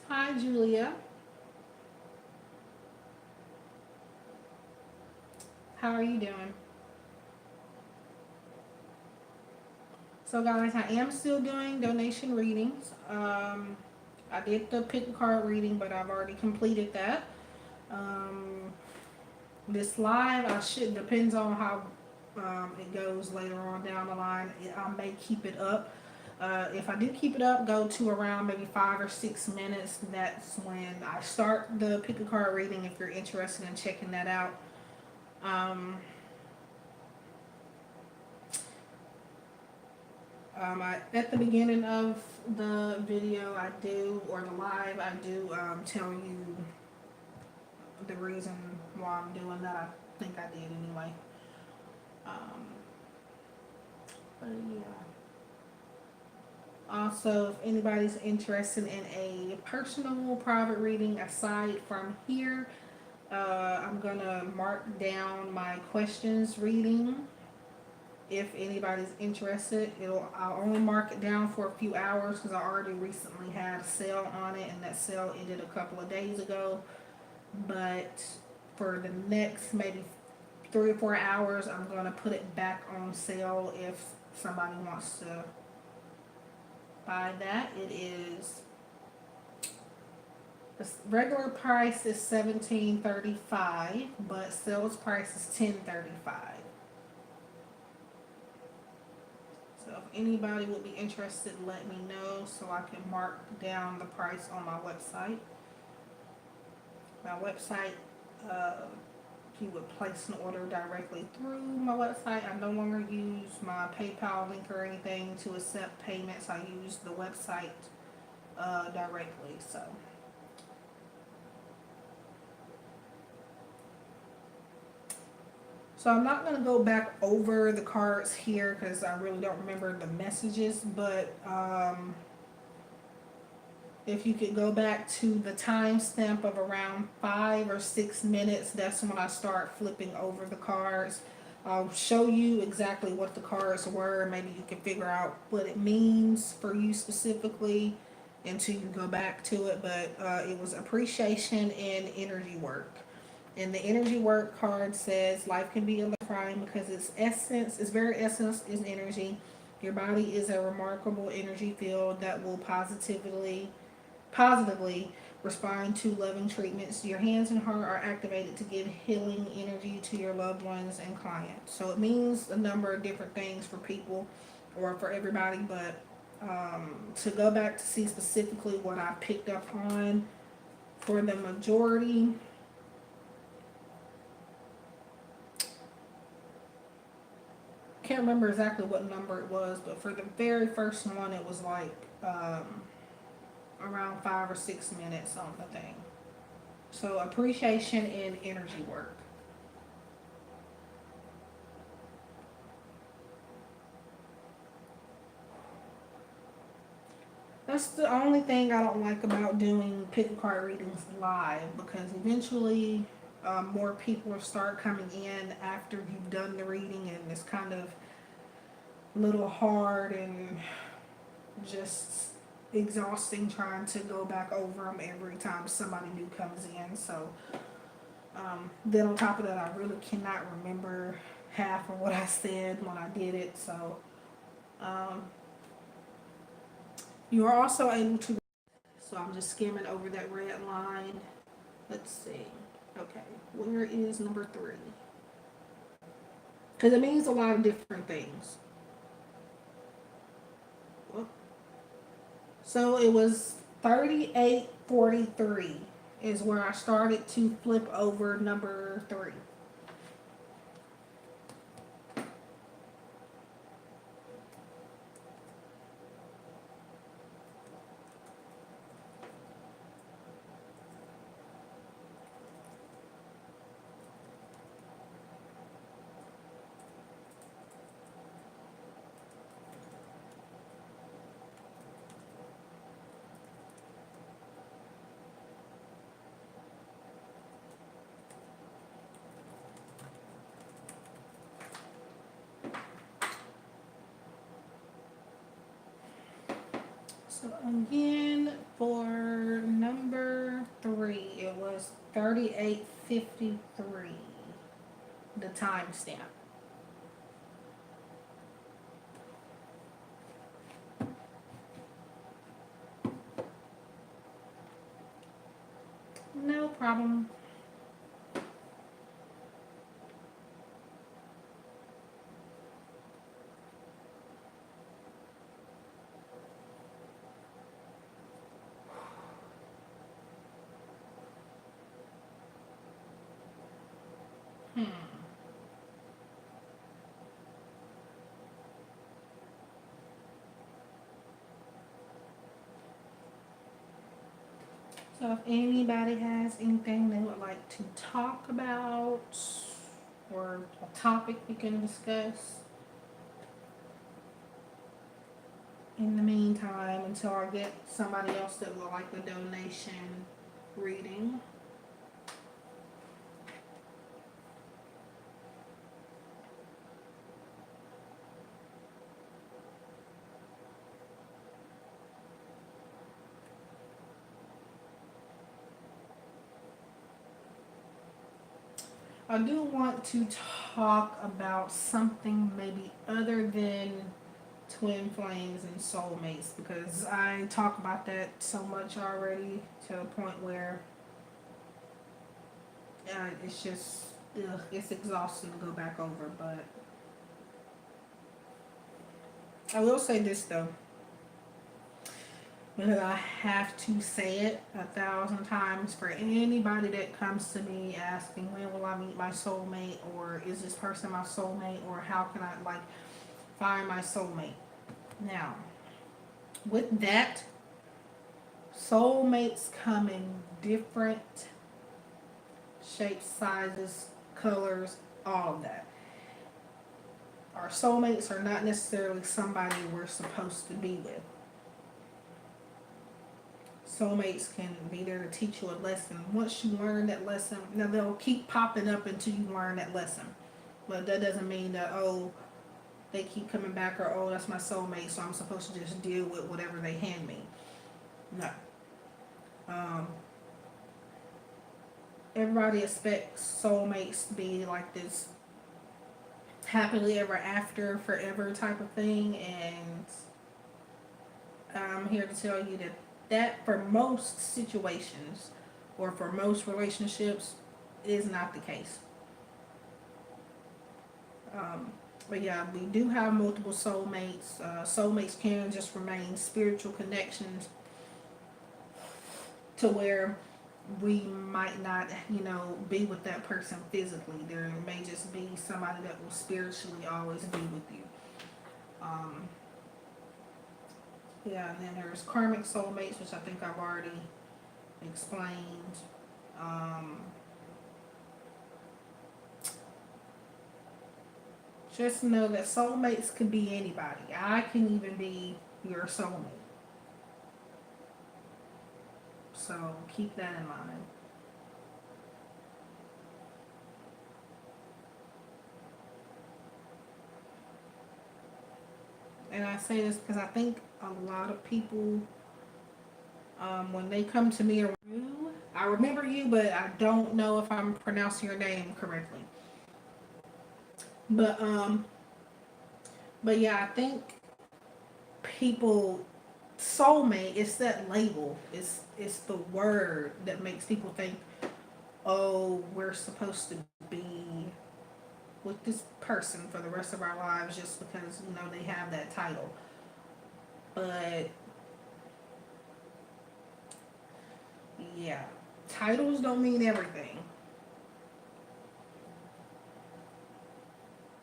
Hi Julia, how are you doing? So guys, I am still doing donation readings. I did the pick a card reading, but I've already completed that. Um, this live, I should depends on how it goes later on down the line. I may keep it up. If I do keep it up, go to around maybe 5 or 6 minutes. That's when I start the pick a card reading. If you're interested in checking that out. At the beginning of the video, I do, or the live, I do tell you the reason why I'm doing that. I think I did anyway. Um, but yeah. Also, if anybody's interested in a personal private reading aside from here, I'm gonna mark down my questions reading. If anybody's interested, I'll only mark it down for a few hours because I already recently had a sale on it, and that sale ended a couple of days ago. But for the next maybe 3 or 4 hours, I'm gonna put it back on sale if somebody wants to buy that. It is the regular price is $17.35, but sales price is $10.35. So if anybody would be interested, let me know so I can mark down the price on my website. My website you would place an order directly through my website. I no longer use my PayPal link or anything to accept payments. I use the website directly. So I'm not going to go back over the cards here because I really don't remember the messages, but if you could go back to the timestamp of around 5 or 6 minutes, that's when I start flipping over the cards. I'll show you exactly what the cards were. Maybe you can figure out what it means for you specifically until you go back to it. But it was appreciation and energy work. And the energy work card says life can be electrifying because its very essence is energy. Your body is a remarkable energy field that will positively respond to loving treatments. Your hands and heart are activated to give healing energy to your loved ones and clients. So it means a number of different things for people or for everybody, but to go back to see specifically what I picked up on for the majority, can't remember exactly what number it was, but for the very first one, it was like around 5 or 6 minutes on the thing. So appreciation and energy work. That's the only thing I don't like about doing pick card readings live, because eventually more people will start coming in after you've done the reading, and it's kind of a little hard and just exhausting trying to go back over them every time somebody new comes in. So then on top of that, I really cannot remember half of what I said when I did it. So you are also able to, so I'm just skimming over that red line. Let's see. Okay, where is number 3? Because it means a lot of different things. So it was 3843 is where I started to flip over number 3. So again, for number 3, it was 3853, the timestamp. No problem. So if anybody has anything they would like to talk about or a topic we can discuss in the meantime until I get somebody else that would like a donation reading. I do want to talk about something maybe other than twin flames and soulmates, because I talk about that so much already to the point where it's just it's exhausting to go back over. But I will say this though, because I have to say it 1,000 times for anybody that comes to me asking when will I meet my soulmate, or is this person my soulmate, or how can I like find my soulmate. Now, with that, soulmates come in different shapes, sizes, colors, all of that. Our soulmates are not necessarily somebody we're supposed to be with. Soulmates can be there to teach you a lesson. Once you learn that lesson, now they'll keep popping up until you learn that lesson. But that doesn't mean that, oh, they keep coming back, or oh, that's my soulmate, so I'm supposed to just deal with whatever they hand me. No. Um, Everybody expects soulmates to be like this happily ever after, forever type of thing, and I'm here to tell you that for most situations or for most relationships is not the case. Um, but yeah, we do have multiple soulmates. Soulmates can just remain spiritual connections to where we might not, be with that person physically. There may just be somebody that will spiritually always be with you. Um, yeah, and then there's karmic soulmates, which I think I've already explained. Um, just know that soulmates could be anybody. I can even be your soulmate. So keep that in mind. And I say this because I think a lot of people, when they come to me, I remember you, but I don't know if I'm pronouncing your name correctly. But but yeah, I think people soulmate, it's that label. It's the word that makes people think, oh, we're supposed to be with this person for the rest of our lives just because they have that title. But yeah, titles don't mean everything.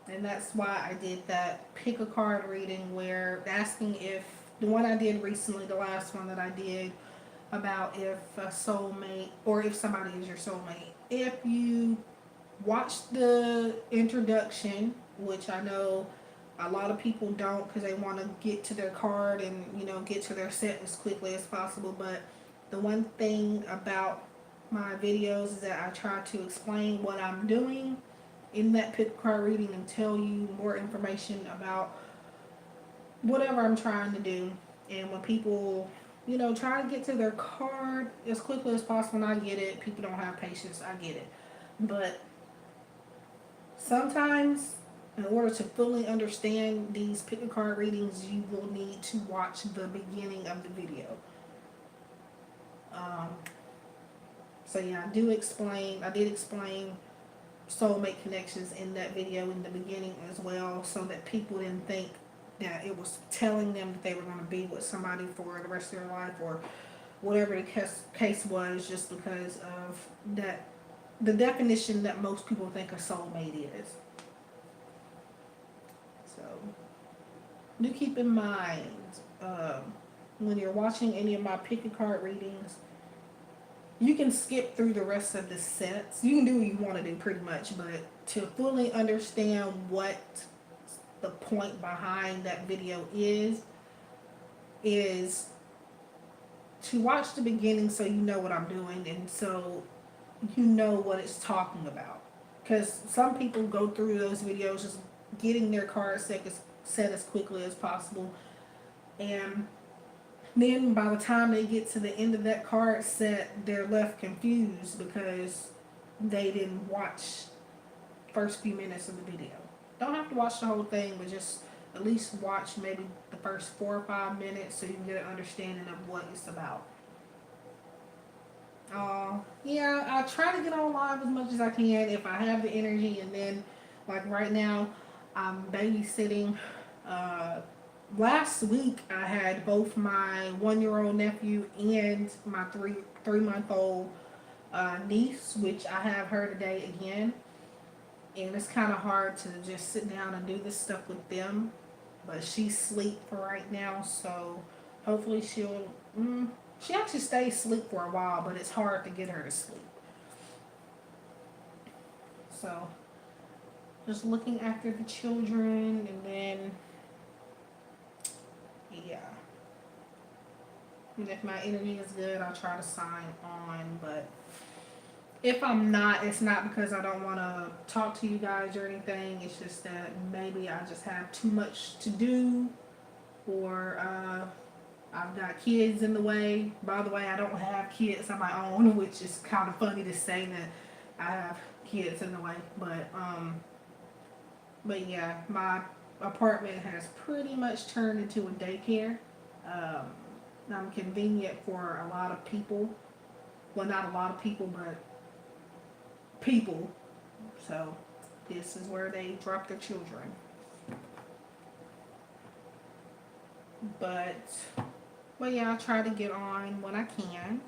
And that's why I did that pick a card reading, where asking if the one I did recently, the last one that I did, about if a soulmate or if somebody is your soulmate. If you watch the introduction, which I know a lot of people don't because they want to get to their card and get to their set as quickly as possible. But the one thing about my videos is that I try to explain what I'm doing in that pick card reading and tell you more information about whatever I'm trying to do. And when people, try to get to their card as quickly as possible, and I get it, people don't have patience, I get it. But sometimes, in order to fully understand these pick a card readings, you will need to watch the beginning of the video. Um, so yeah, I did explain soulmate connections in that video in the beginning as well, so that people didn't think that it was telling them that they were going to be with somebody for the rest of their life, or whatever the case was, just because of that the definition that most people think a soulmate is. So do keep in mind, when you're watching any of my pick a card readings, you can skip through the rest of the sets. You can do what you want to do pretty much, but to fully understand what the point behind that video is to watch the beginning so you know what I'm doing, and so you know what it's talking about. Because some people go through those videos just getting their card set as quickly as possible, and then by the time they get to the end of that card set, they're left confused because they didn't watch first few minutes of the video. Don't have to watch the whole thing, but just at least watch maybe the first 4 or 5 minutes so you can get an understanding of what it's about. Yeah, I try to get on live as much as I can if I have the energy, and then like right now, I'm babysitting last week I had both my 1 year old nephew and my three month old niece, which I have her today again. And it's kind of hard to just sit down and do this stuff with them. But she's asleep for right now, so hopefully she'll. She actually stays asleep for a while, but it's hard to get her to sleep. So just looking after the children, and then yeah. And if my energy is good, I'll try to sign on. But if I'm not, it's not because I don't want to talk to you guys or anything. It's just that maybe I just have too much to do, or I've got kids in the way. By the way, I don't have kids of my own, which is kind of funny to say that I have kids in the way. But yeah, my apartment has pretty much turned into a daycare. Um, I'm convenient for a lot of people. Well, not a lot of people, but people. So this is where they drop their children. But yeah, I try to get on when I can.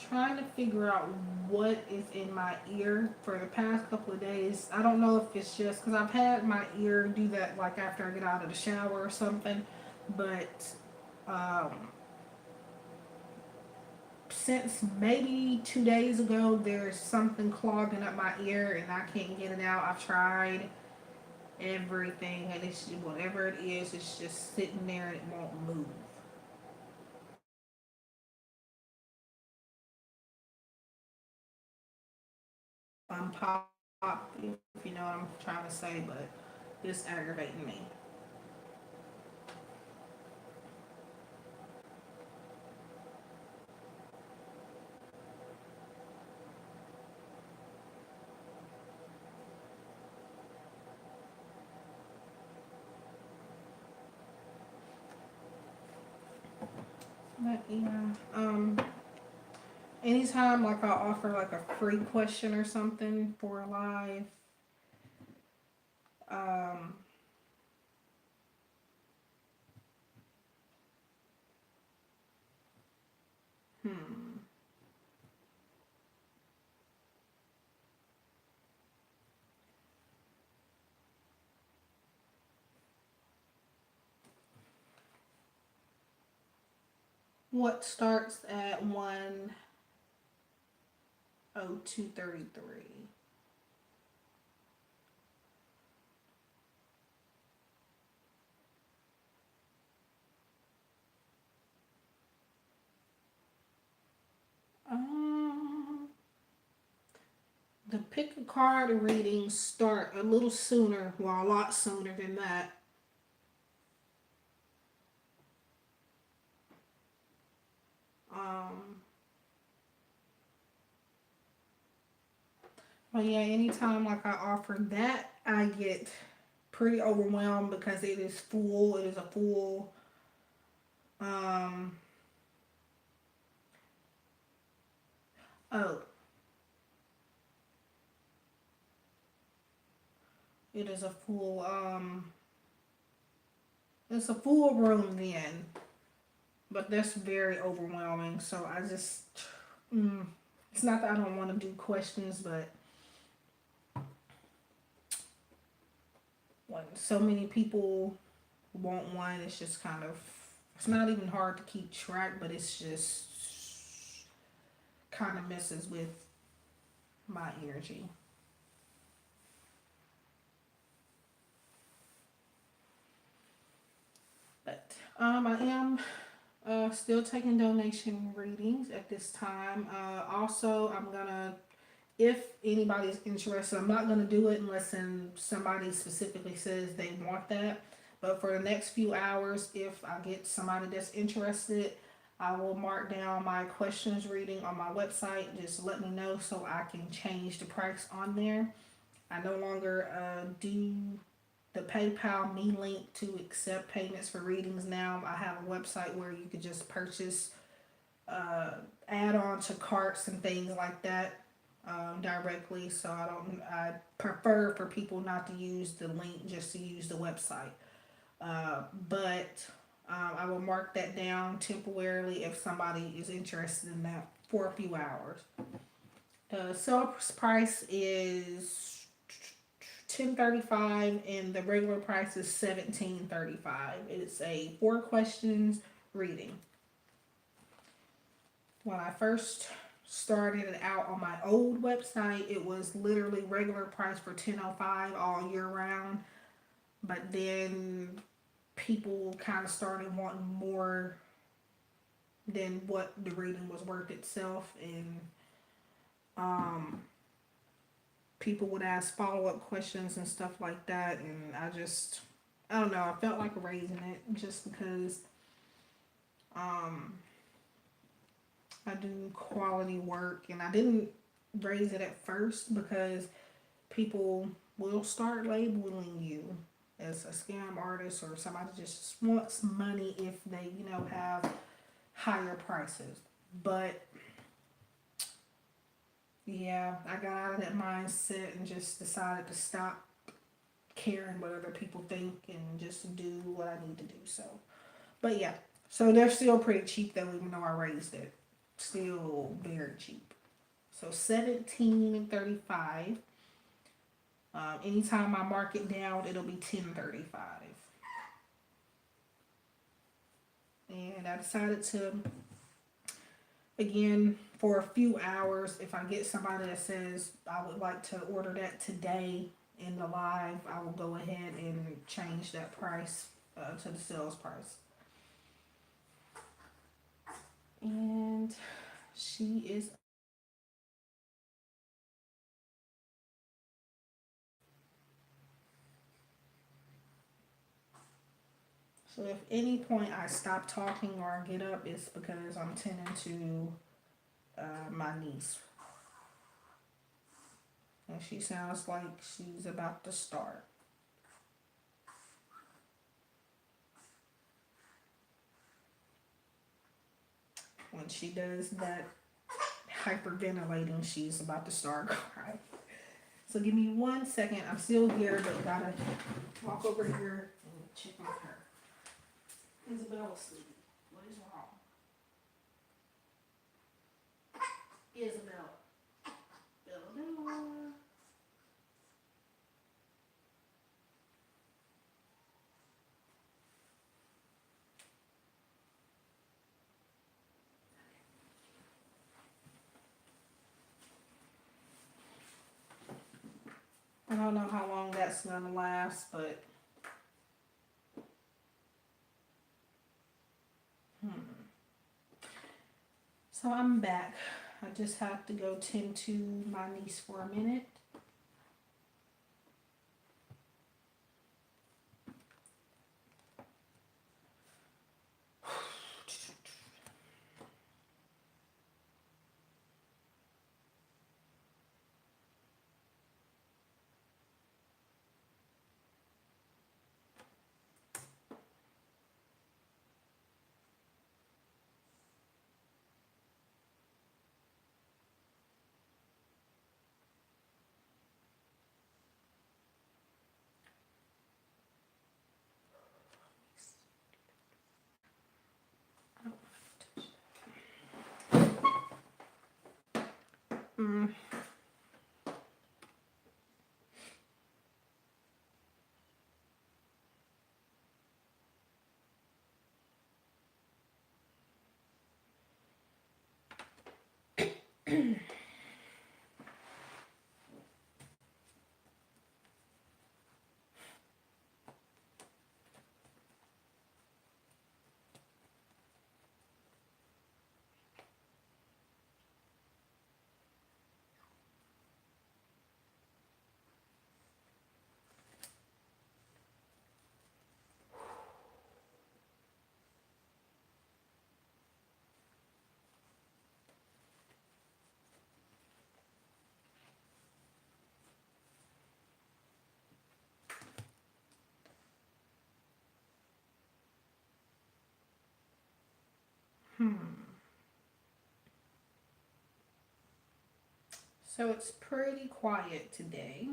Trying to figure out what is in my ear for the past couple of days. I don't know if it's just because I've had my ear do that like after I get out of the shower or something, but um, since maybe 2 days ago, there's something clogging up my ear and I can't get it out. I've tried everything and it's whatever it is, it's just sitting there and it won't move. I'm pop, if you know what I'm trying to say, but it's aggravating me. But yeah, anytime like I offer like a free question or something for a live, um, hmm, what starts at 10233? Um, the pick a card readings start a little sooner, well, a lot sooner than that. Um, but yeah, anytime like I offer that, I get pretty overwhelmed because it is full. It is a full. Um, oh, it is a full. It's a full room then, but that's very overwhelming. So I just, mm, it's not that I don't want to do questions, but when so many people want one, it's just kind of, it's not even hard to keep track, but it's just kind of messes with my energy. But I am still taking donation readings at this time. Also, I'm gonna, if anybody's interested, I'm not gonna do it unless somebody specifically says they want that. But for the next few hours, if I get somebody that's interested, I will mark down my questions reading on my website. Just let me know so I can change the price on there. I no longer do the PayPal me link to accept payments for readings now. I have a website where you could just purchase add on to carts and things like that directly. So I prefer for people not to use the link, just to use the website. But I will mark that down temporarily if somebody is interested in that for a few hours. Sales price is 10.35 and the regular price is 17.35. It's a 4 questions reading. When I first started it out on my old website, it was literally regular price for 10.05 all year round. But then people kind of started wanting more than what the reading was worth itself, and um, people would ask follow up questions and stuff like that, and I don't know, I felt like raising it just because um, I do quality work, and I didn't raise it at first because people will start labeling you as a scam artist or somebody just wants money if they, have higher prices. But yeah, I got out of that mindset and just decided to stop caring what other people think and just do what I need to do. So, but yeah, so they're still pretty cheap though, even though I raised it. Still very cheap. So 17.35. Anytime I mark it down, it'll be 10.35. And I decided to, again, for a few hours, if I get somebody that says I would like to order that today in the live, I will go ahead and change that price to the sales price. And she is. So if any point I stop talking or I get up, it's because I'm tending to my niece. And she sounds like she's about to start. When she does that hyperventilating, she's about to start crying. So give me 1 second. I'm still here, but gotta walk over here and check on her. Isabel asleep. What is wrong? Isabel. Bella, Bella. I don't know how long that's gonna last, but so I'm back. I just have to go tend to my niece for a minute. Mm. Hmm. So it's pretty quiet today.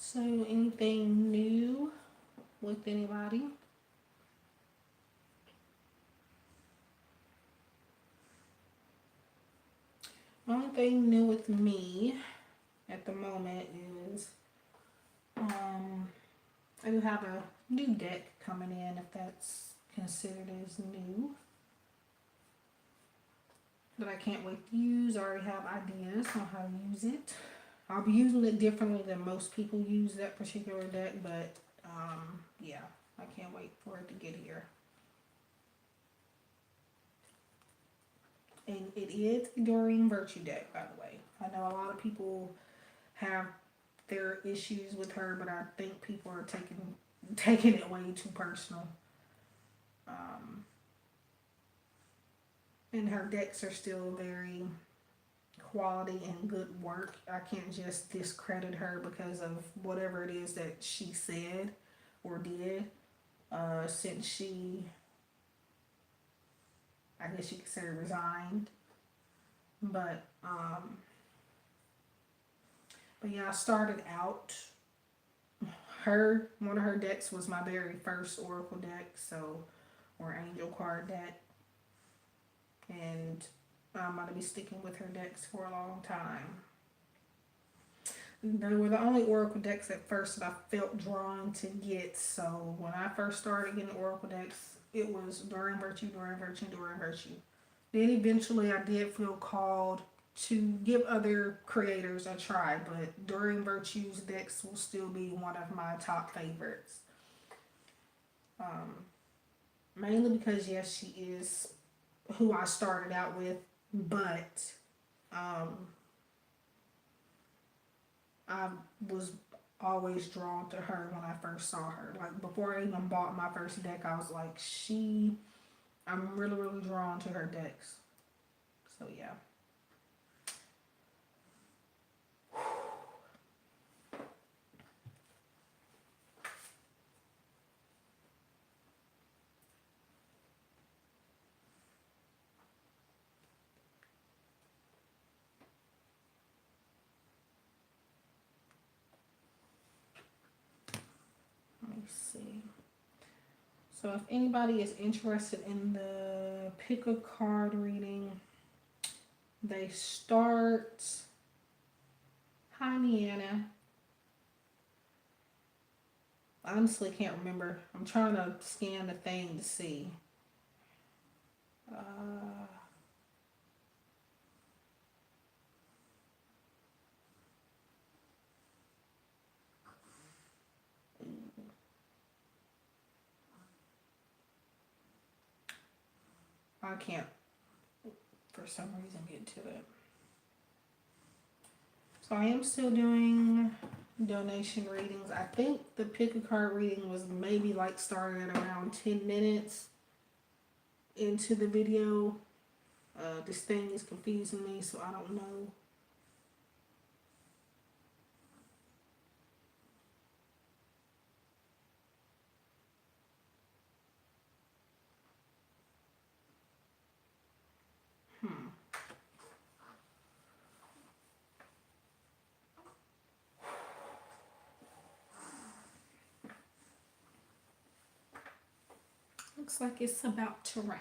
So anything new with anybody? Only thing new with me at the moment is I do have a new deck coming in, if that's considered as new, that I can't wait to use. I already have ideas on how to use it. I'll be using it differently than most people use that particular deck, but yeah, I can't wait for it to get here. And it is a Doreen Virtue deck, by the way. I know a lot of people have their issues with her, but I think people are taking it way too personal. Um, and her decks are still very quality and good work. I can't just discredit her because of whatever it is that she said or did. Since she, I guess you could say, resigned. But but yeah, I started out. One of her decks was my very first Oracle deck, so, or Angel card deck, and I'm gonna be sticking with her decks for a long time. They were the only Oracle decks at first that I felt drawn to get. So when I first started getting Oracle decks, it was Doreen Virtue, Doreen Virtue, Doreen Virtue. Then eventually I did feel called to give other creators a try, but Doreen Virtue's decks will still be one of my top favorites. Mainly because, yes, she is who I started out with, but I was always drawn to her when I first saw her. Like, before I even bought my first deck, I was like, I'm really, really drawn to her decks. So, yeah. Let me see. So, if anybody is interested in the pick a card reading, they start. Hi, Neanna. I honestly can't remember. I'm trying to scan the thing to see. I can't, for some reason, get to it. So I am still doing donation readings. I think the pick a card reading was maybe like started at around 10 minutes into the video. This thing is confusing me, so I don't know Looks like it's about to rain.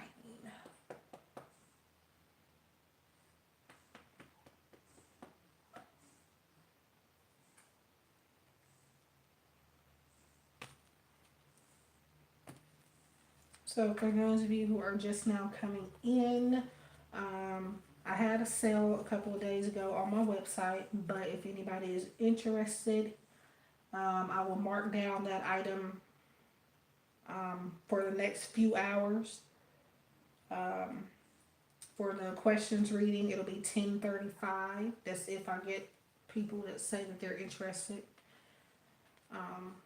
So for those of you who are just now coming in, I had a sale a couple of days ago on my website, but if anybody is interested, I will mark down that item for the next few hours. Um, for the questions reading, it'll be 10:35. That's if I get people that say that they're interested. Um,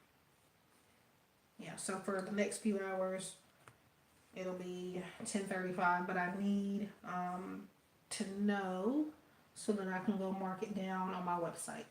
yeah, so for the next few hours, it'll be 10:35. But I need to know so that I can go mark it down on my website.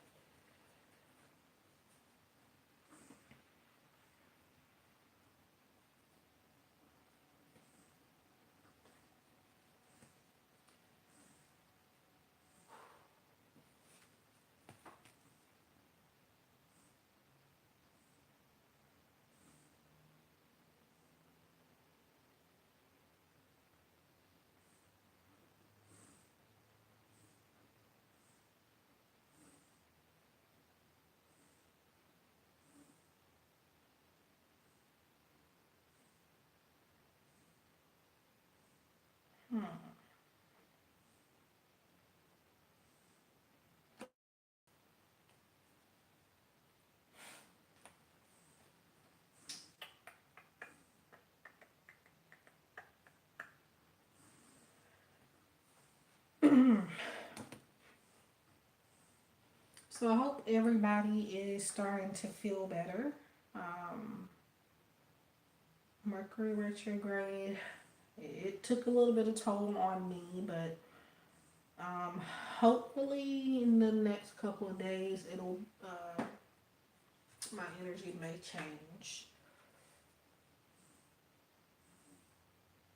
Hmm. So I hope everybody is starting to feel better. Um, Mercury retrograde, it took a little bit of toll on me, but hopefully in the next couple of days it'll my energy may change.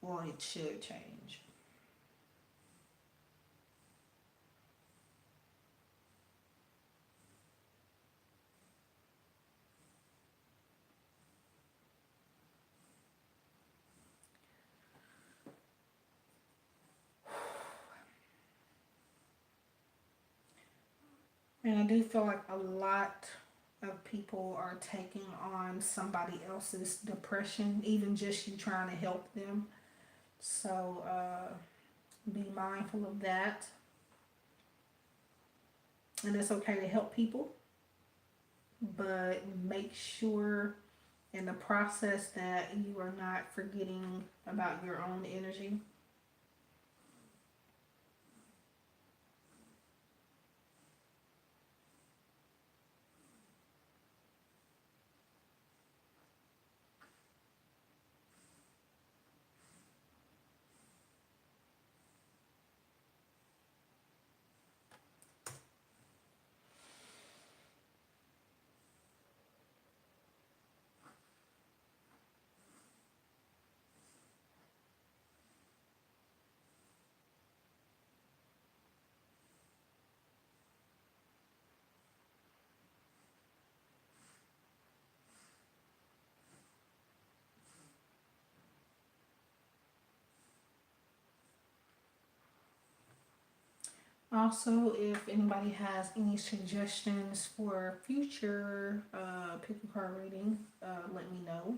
Well, it should change. And I do feel like a lot of people are taking on somebody else's depression, even just you trying to help them. So be mindful of that. And it's okay to help people, but make sure in the process that you are not forgetting about your own energy. Also, if anybody has any suggestions for future pick a card reading, let me know.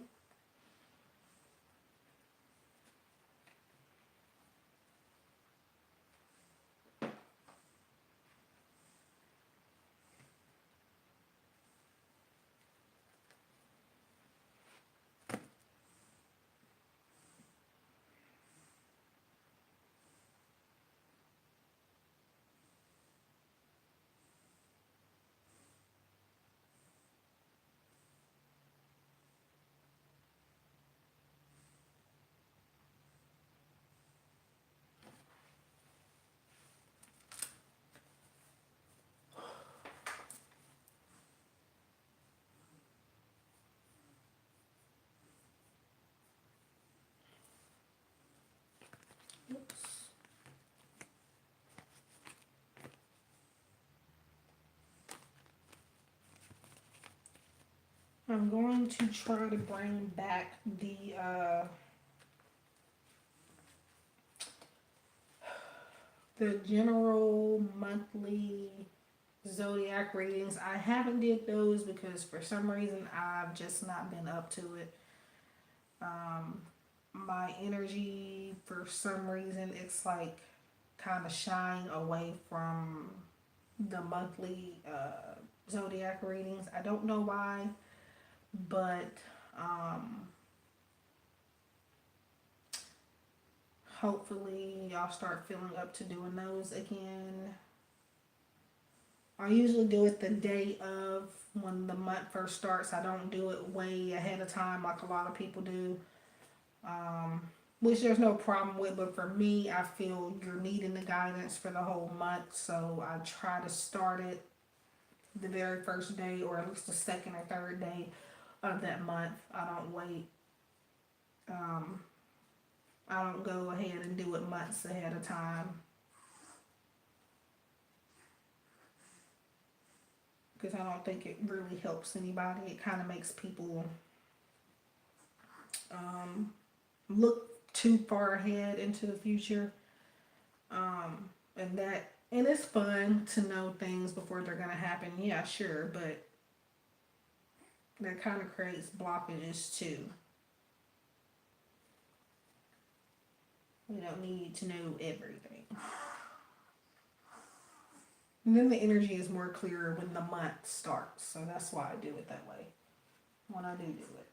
Oops. I'm going to try to bring back the the general monthly zodiac readings, I haven't did those because for some reason I've just not been up to it. Um, my energy, for some reason, it's like kind of shying away from the monthly zodiac readings. I don't know why, but um, hopefully y'all start feeling up to doing those again. I usually do it the day of when the month first starts. I don't do it way ahead of time like a lot of people do. Um, which there's no problem with, but for me, I feel you're needing the guidance for the whole month, so I try to start it the very first day, or at least the second or third day of that month. I don't wait. Um, I don't go ahead and do it months ahead of time because I don't think it really helps anybody. It kind of makes people um, look too far ahead into the future. And it's fun to know things before they're gonna happen. Yeah, sure, but that kind of creates blockages too. We don't need to know everything. And then the energy is more clear when the month starts, so that's why I do it that way. When I do it.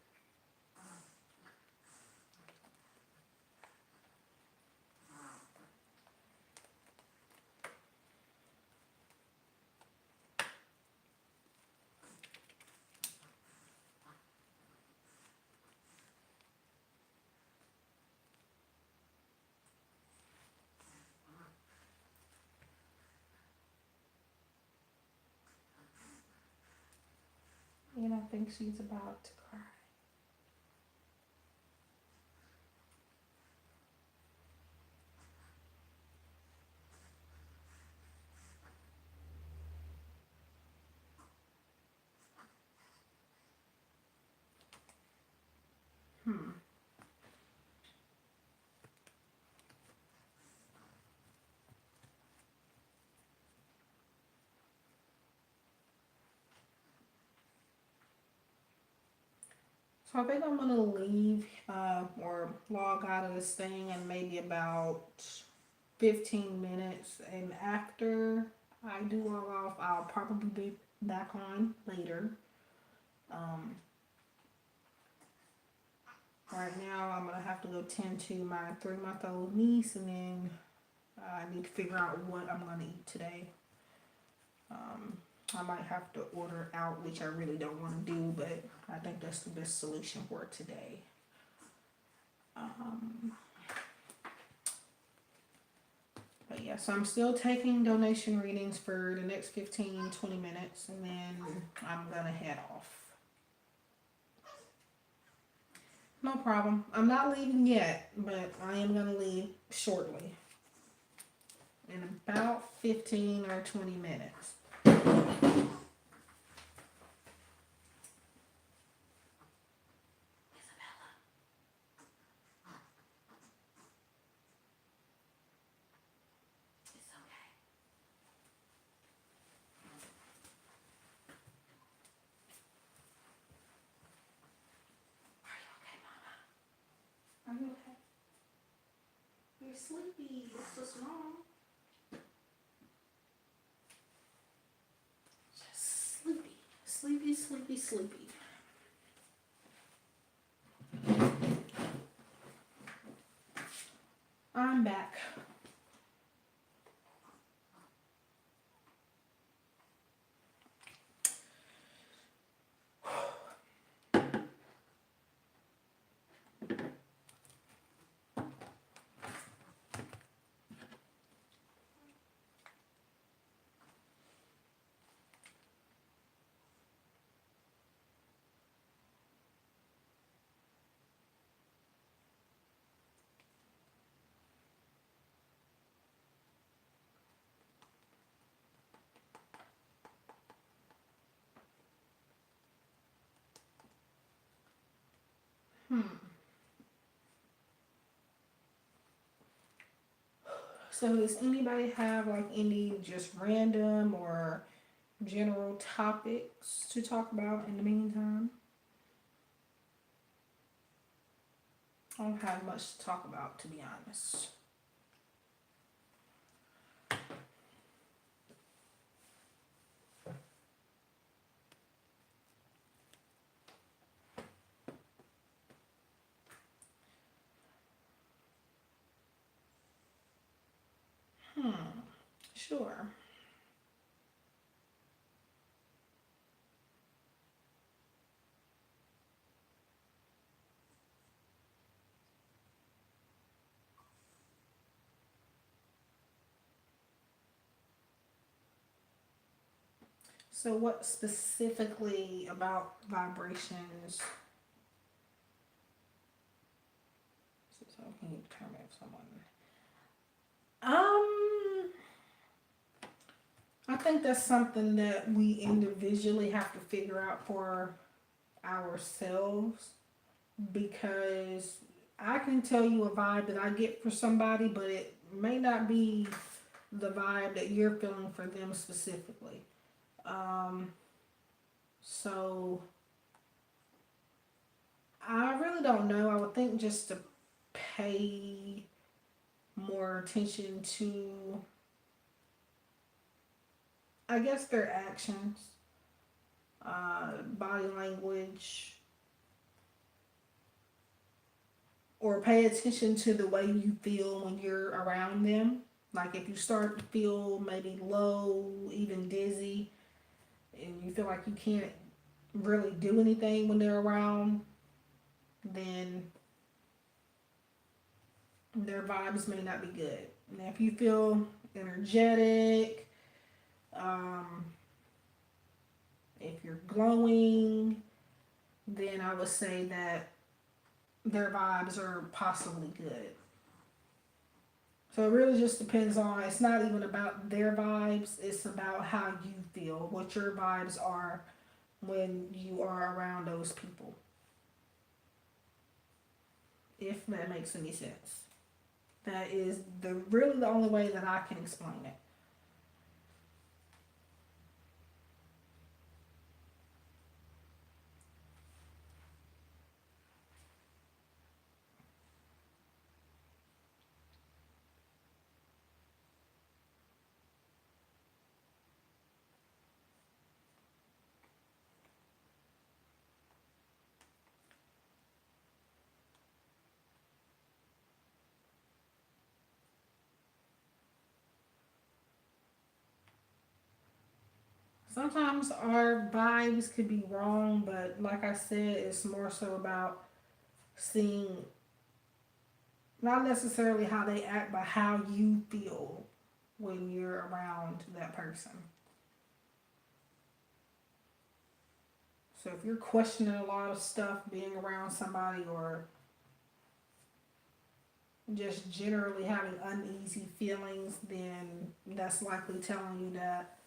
And I think she's about to cry. Hmm. So I think I'm gonna leave or log out of this thing in maybe about 15 minutes, and after I do log off, I'll probably be back on later. Um, right now, I'm gonna have to go tend to my 3 month old niece, and then I need to figure out what I'm gonna eat today. Um, I might have to order out, which I really don't want to do, but I think that's the best solution for today. Um, but yeah, so I'm still taking donation readings for the next 15-20 minutes, and then I'm gonna head off. No problem. I'm not leaving yet, but I am gonna leave shortly. In about 15 or 20 minutes. Are you okay? You're sleepy. What's wrong? Just sleepy. Sleepy, sleepy, sleepy. I'm back. So does anybody have like any just random or general topics to talk about in the meantime? I don't have much to talk about, to be honest. Sure. So what specifically about vibrations? So can you determine if someone? I think that's something that we individually have to figure out for ourselves, because I can tell you a vibe that I get for somebody, but it may not be the vibe that you're feeling for them specifically. Um, so I really don't know. I would think just to pay more attention to, I guess, their actions, body language, or pay attention to the way you feel when you're around them. Like if you start to feel maybe low, even dizzy, and you feel like you can't really do anything when they're around, then their vibes may not be good. Now, if you feel energetic, um, if you're glowing, then I would say that their vibes are possibly good. So it really just depends on, it's not even about their vibes, it's about how you feel, what your vibes are when you are around those people, if that makes any sense. That is the really the only way that I can explain it. Sometimes our vibes could be wrong, but like I said, it's more so about seeing not necessarily how they act, but how you feel when you're around that person. So if you're questioning a lot of stuff being around somebody, or just generally having uneasy feelings, then that's likely telling you that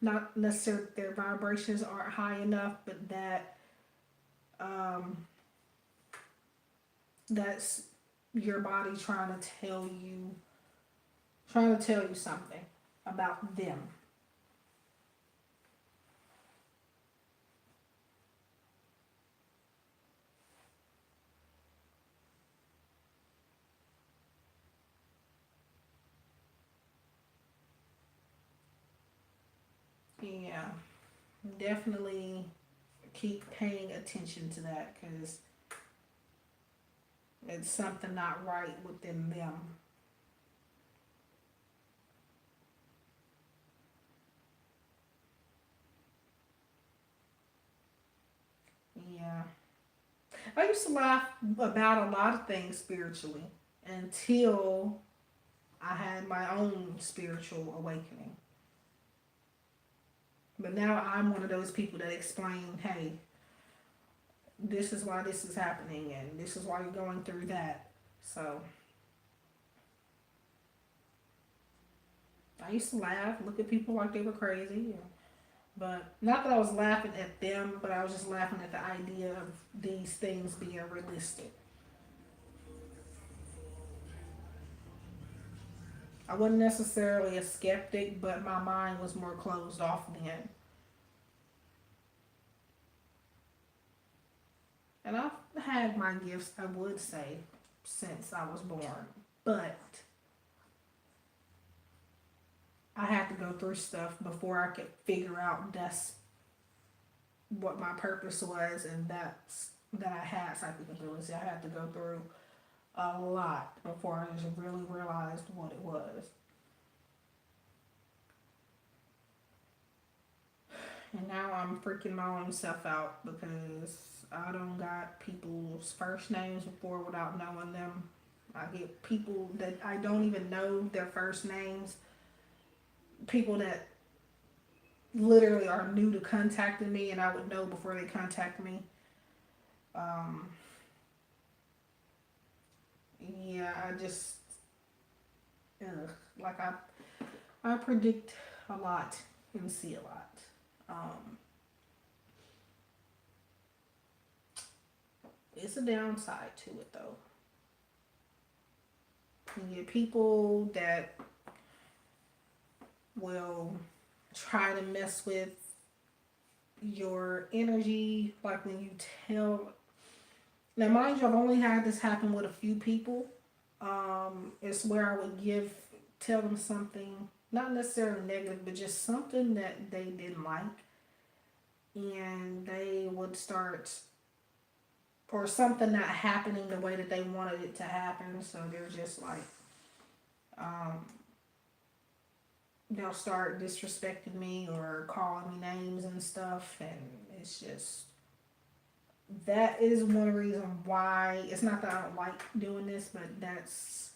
not necessarily their vibrations aren't high enough, but that um, that's your body trying to tell you something about them. Yeah, definitely keep paying attention to that, because it's something not right within them. Yeah. I used to laugh about a lot of things spiritually until I had my own spiritual awakening. But now I'm one of those people that explain, hey, this is why this is happening and this is why you're going through that. So I used to laugh, look at people like they were crazy. But not that I was laughing at them, but I was just laughing at the idea of these things being realistic. I wasn't necessarily a skeptic, but my mind was more closed off then. And I've had my gifts, I would say, since I was born. But I had to go through stuff before I could figure out that's what my purpose was, and that's that I had psychic ability. I had to go through a lot before I just really realized what it was. And now I'm freaking my own self out because I don't got people's first names before without knowing them. I get people that I don't even know their first names, people that literally are new to contacting me, and I would know before they contact me. Um, yeah, I just, ugh, like I predict a lot and see a lot. Um, it's a downside to it though. You get people that will try to mess with your energy, like when you tell. Now, mind you, I've only had this happen with a few people. It's where I would tell them something, not necessarily negative, but just something that they didn't like, and they would start, or something not happening the way that they wanted it to happen. So they're just like, um, they'll start disrespecting me or calling me names and stuff, and it's just that is one reason why it's not that I don't like doing this, but that's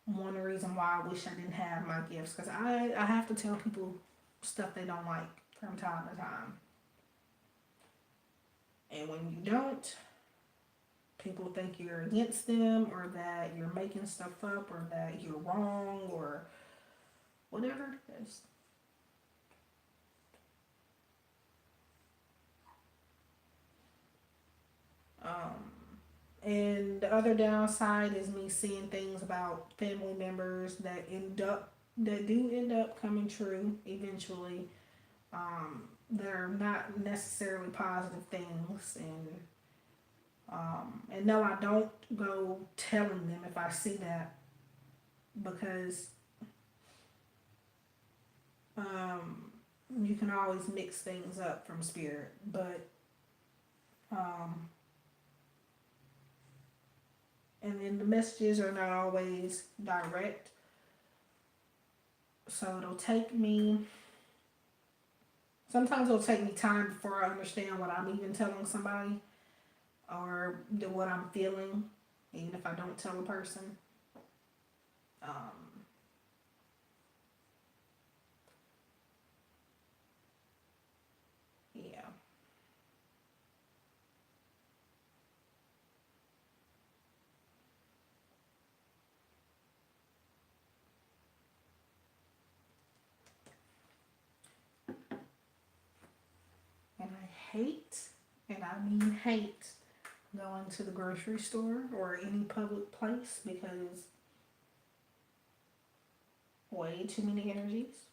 one reason why I wish I didn't have my gifts, because I have to tell people stuff they don't like from time to time, and when you don't, people think you're against them or that you're making stuff up or that you're wrong or whatever it is. Um, and the other downside is me seeing things about family members that do end up coming true eventually. That are not necessarily positive things, and no, I don't go telling them if I see that, because um, you can always mix things up from spirit, but um, and then the messages are not always direct, so it'll take me. Sometimes it'll take me time before I understand what I'm even telling somebody or what I'm feeling, even if I don't tell a person. Um, yeah, and I hate, and I mean hate, going to the grocery store or any public place because way too many energies.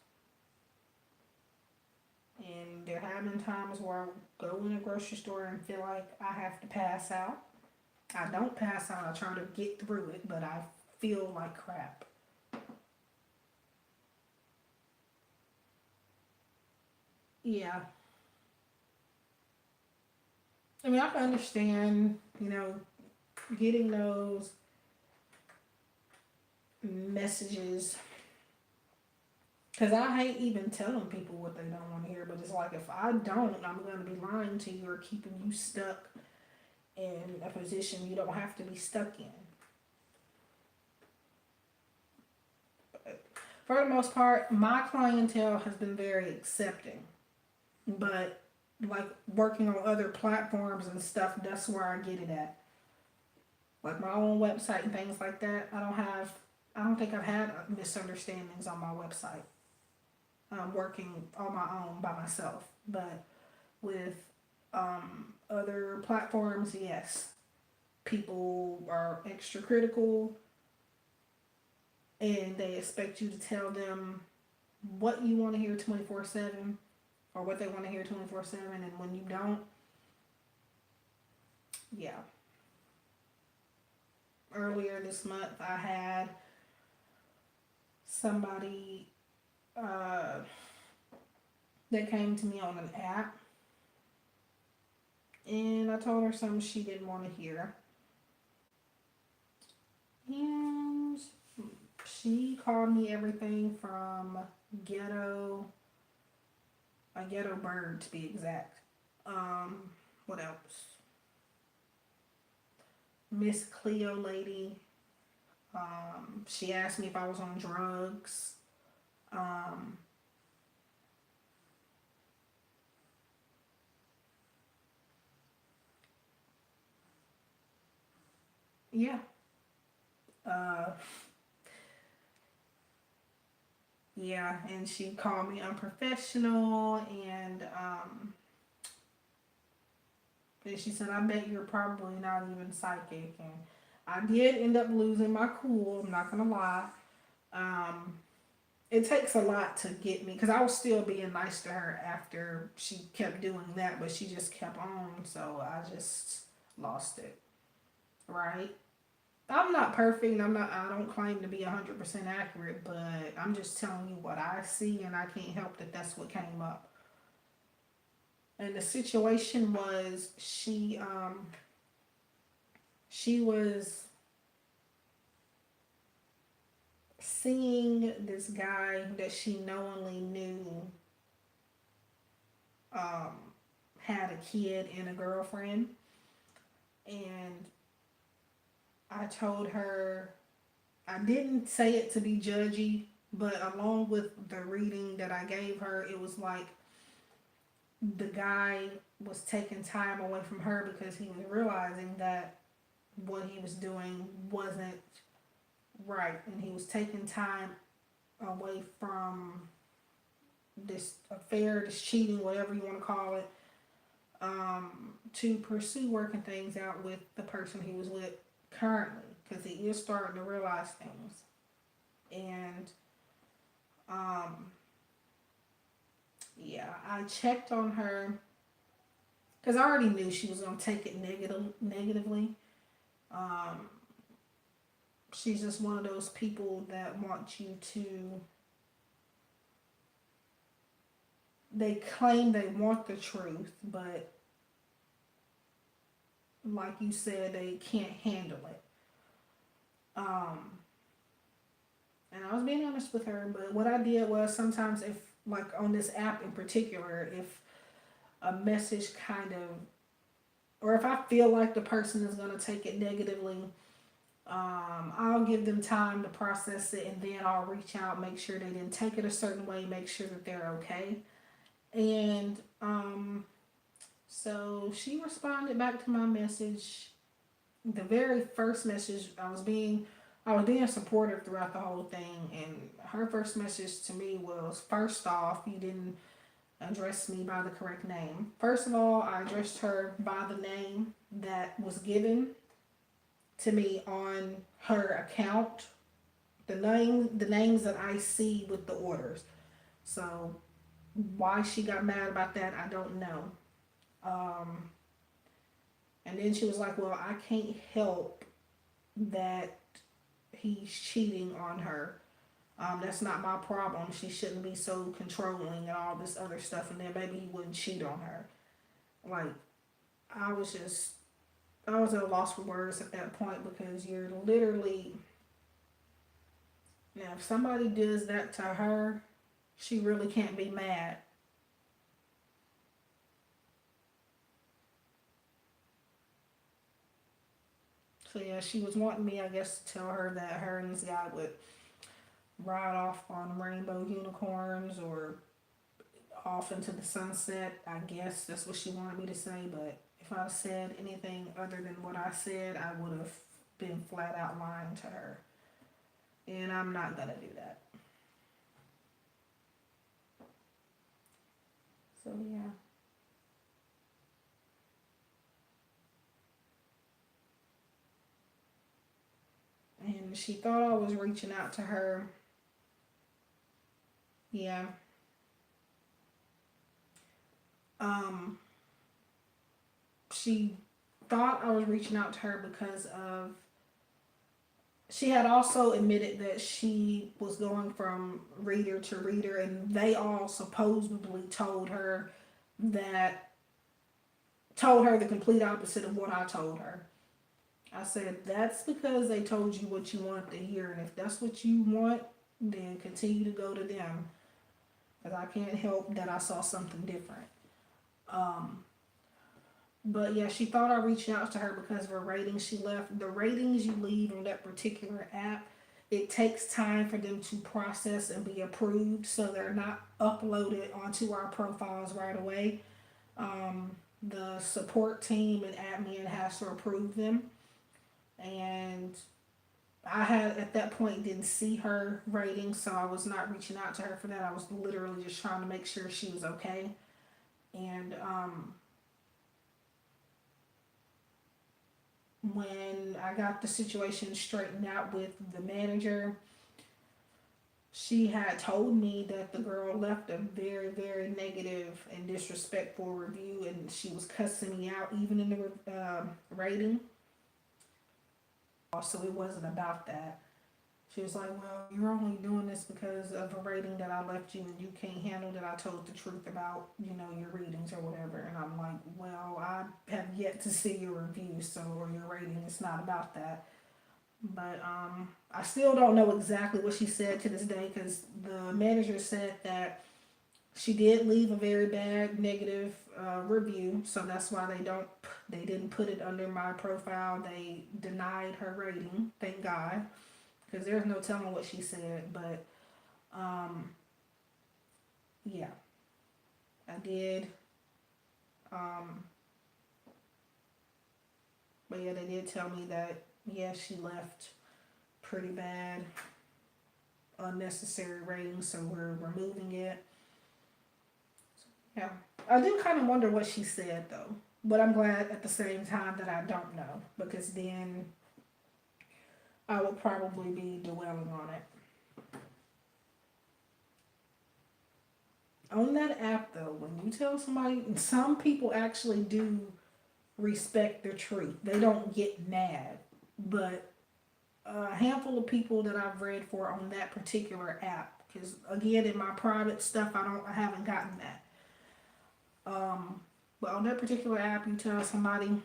And there have been times where I go in a grocery store and feel like I have to pass out. I don't pass out, I try to get through it, but I feel like crap. Yeah. I mean, I can understand, getting those messages, because I hate even telling people what they don't want to hear, but it's like if I don't, I'm going to be lying to you or keeping you stuck in a position you don't have to be stuck in. For the most part, my clientele has been very accepting, but like working on other platforms and stuff, that's where I get it at. Like my own website and things like that, I don't think I've had misunderstandings on my website. I'm working on my own by myself, but with other platforms, yes, people are extra critical, and they expect you to tell them what you want to hear 24/7 or what they want to hear 24/7, and when you don't, yeah. Earlier this month, I had somebody uh, that came to me on an app, and I told her something she didn't want to hear. And she called me everything from ghetto, a ghetto bird to be exact. Um, what else? Miss Cleo lady. She asked me if I was on drugs. Um, yeah. Uh, yeah, and she called me unprofessional, and she said, I bet you're probably not even psychic. And I did end up losing my cool, I'm not gonna lie. Um, it takes a lot to get me, because I was still being nice to her after she kept doing that, but she just kept on, so I just lost it, right? I'm not perfect. I don't claim to be 100% accurate, but I'm just telling you what I see, and I can't help that that's what came up. And the situation was she was seeing this guy that she knowingly knew um, had a kid and a girlfriend, and I told her I didn't say it to be judgy, but along with the reading that I gave her, it was like the guy was taking time away from her because he was realizing that what he was doing wasn't right, and he was taking time away from this affair, this cheating, whatever you want to call it, to pursue working things out with the person he was with currently, because he is starting to realize things. And um, yeah, I checked on her because I already knew she was gonna take it negatively. Um, she's just one of those people that want you to. They claim they want the truth, but like you said, they can't handle it. Um, and I was being honest with her, but what I did was sometimes, if like on this app in particular, if a message kind of, or if I feel like the person is gonna take it negatively, I'll give them time to process it, and then I'll reach out, make sure they didn't take it a certain way, make sure that they're okay. And so she responded back to my message. The very first message, I was being supportive throughout the whole thing, and her first message to me was, first off, you didn't address me by the correct name. First of all, I addressed her by the name that was given to me on her account, the names that I see with the orders. So why she got mad about that, I don't know. Um, and then she was like, "Well, I can't help that he's cheating on her. That's not my problem. She shouldn't be so controlling and all this other stuff. And then maybe he wouldn't cheat on her." Like, I was just, I was at a loss for words at that point, because you're literally, now if somebody does that to her, she really can't be mad. So yeah, she was wanting me, I guess, to tell her that her and this guy would ride off on rainbow unicorns or off into the sunset. I guess that's what she wanted me to say, but if I said anything other than what I said, I would have been flat out lying to her. And I'm not gonna do that. So yeah. And she thought I was reaching out to her. Yeah. Um, she thought I was reaching out to her because of she had also admitted that she was going from reader to reader, and they all supposedly that told her the complete opposite of what I told her. I said that's because they told you what you wanted to hear, and if that's what you want, then continue to go to them, because I can't help that I saw something different. Um, but yeah, she thought I reached out to her because of her ratings. She left the ratings you leave on that particular app. It takes time for them to process and be approved, so they're not uploaded onto our profiles right away. The support team and admin has to approve them, and I had at that point didn't see her rating, so I was not reaching out to her for that. I was literally just trying to make sure she was okay. And when I got the situation straightened out with the manager, she had told me that the girl left a very, very negative and disrespectful review, and she was cussing me out even in the rating. So it wasn't about that. She was like, well, you're only doing this because of a rating that I left you and you can't handle that I told the truth about, your readings or whatever. And I'm like, well, I have yet to see your review, so, or your rating. It's not about that. But I still don't know exactly what she said to this day, because the manager said that she did leave a very bad negative review, so that's why they didn't put it under my profile. They denied her rating, thank God, because there's no telling what she said. But yeah, I did. Um, but yeah, they did tell me that yeah, she left pretty bad, unnecessary rating, so we're removing it. Yeah, I do kind of wonder what she said though, but I'm glad at the same time that I don't know, because then I would probably be dwelling on it. On that app though, when you tell somebody, some people actually do respect the truth. They don't get mad. But a handful of people that I've read for on that particular app, because again, in my private stuff, I haven't gotten that. But on that particular app, you tell somebody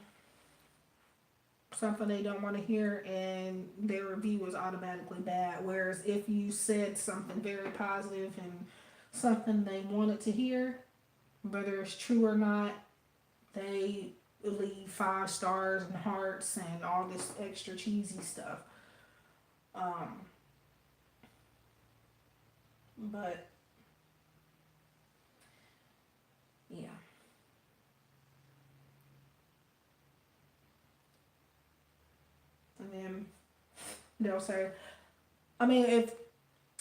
something they don't want to hear, and their review is automatically bad. Whereas if you said something very positive and something they wanted to hear, whether it's true or not, they leave 5 stars and hearts and all this extra cheesy stuff. Um, but yeah, and then they'll say, I mean, if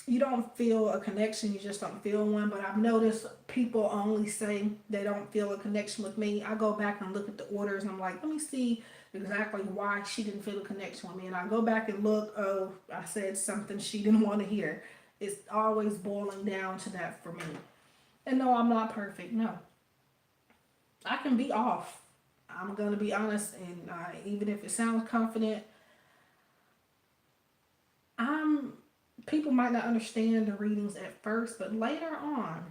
you don't feel a connection, you just don't feel one. But I've noticed people only say they don't feel a connection with me. I go back and look at the orders, and I'm like, let me see exactly why she didn't feel a connection with me. And I go back and look, oh, I said something she didn't want to hear. It's always boiling down to that for me. And no, I'm not perfect. No, I can be off. I'm going to be honest. And even if it sounds confident, I'm people might not understand the readings at first, but later on,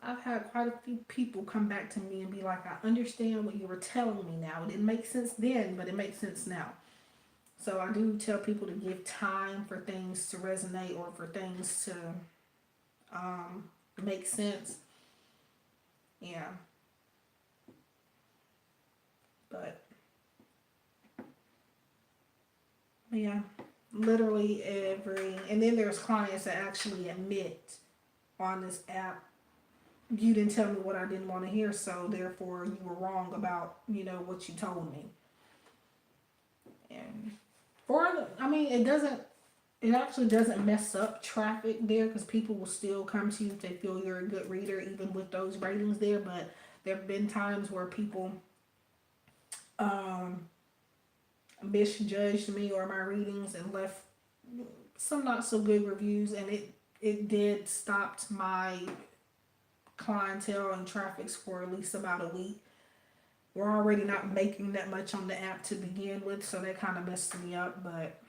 I've had quite a few people come back to me and be like, I understand what you were telling me now. It didn't make sense then, but it makes sense now. So I do tell people to give time for things to resonate or for things to make sense. Yeah, but yeah, literally and then there's clients that actually admit on this app, you didn't tell me what I didn't want to hear, so therefore you were wrong about, what you told me. And it actually doesn't mess up traffic there, because people will still come to you if they feel you're a good reader, even with those ratings there. But there have been times where people um, misjudged me or my readings and left some not so good reviews, and it did stopped my clientele and traffics for at least about a week. We're already not making that much on the app to begin with, so that kind of messed me up. But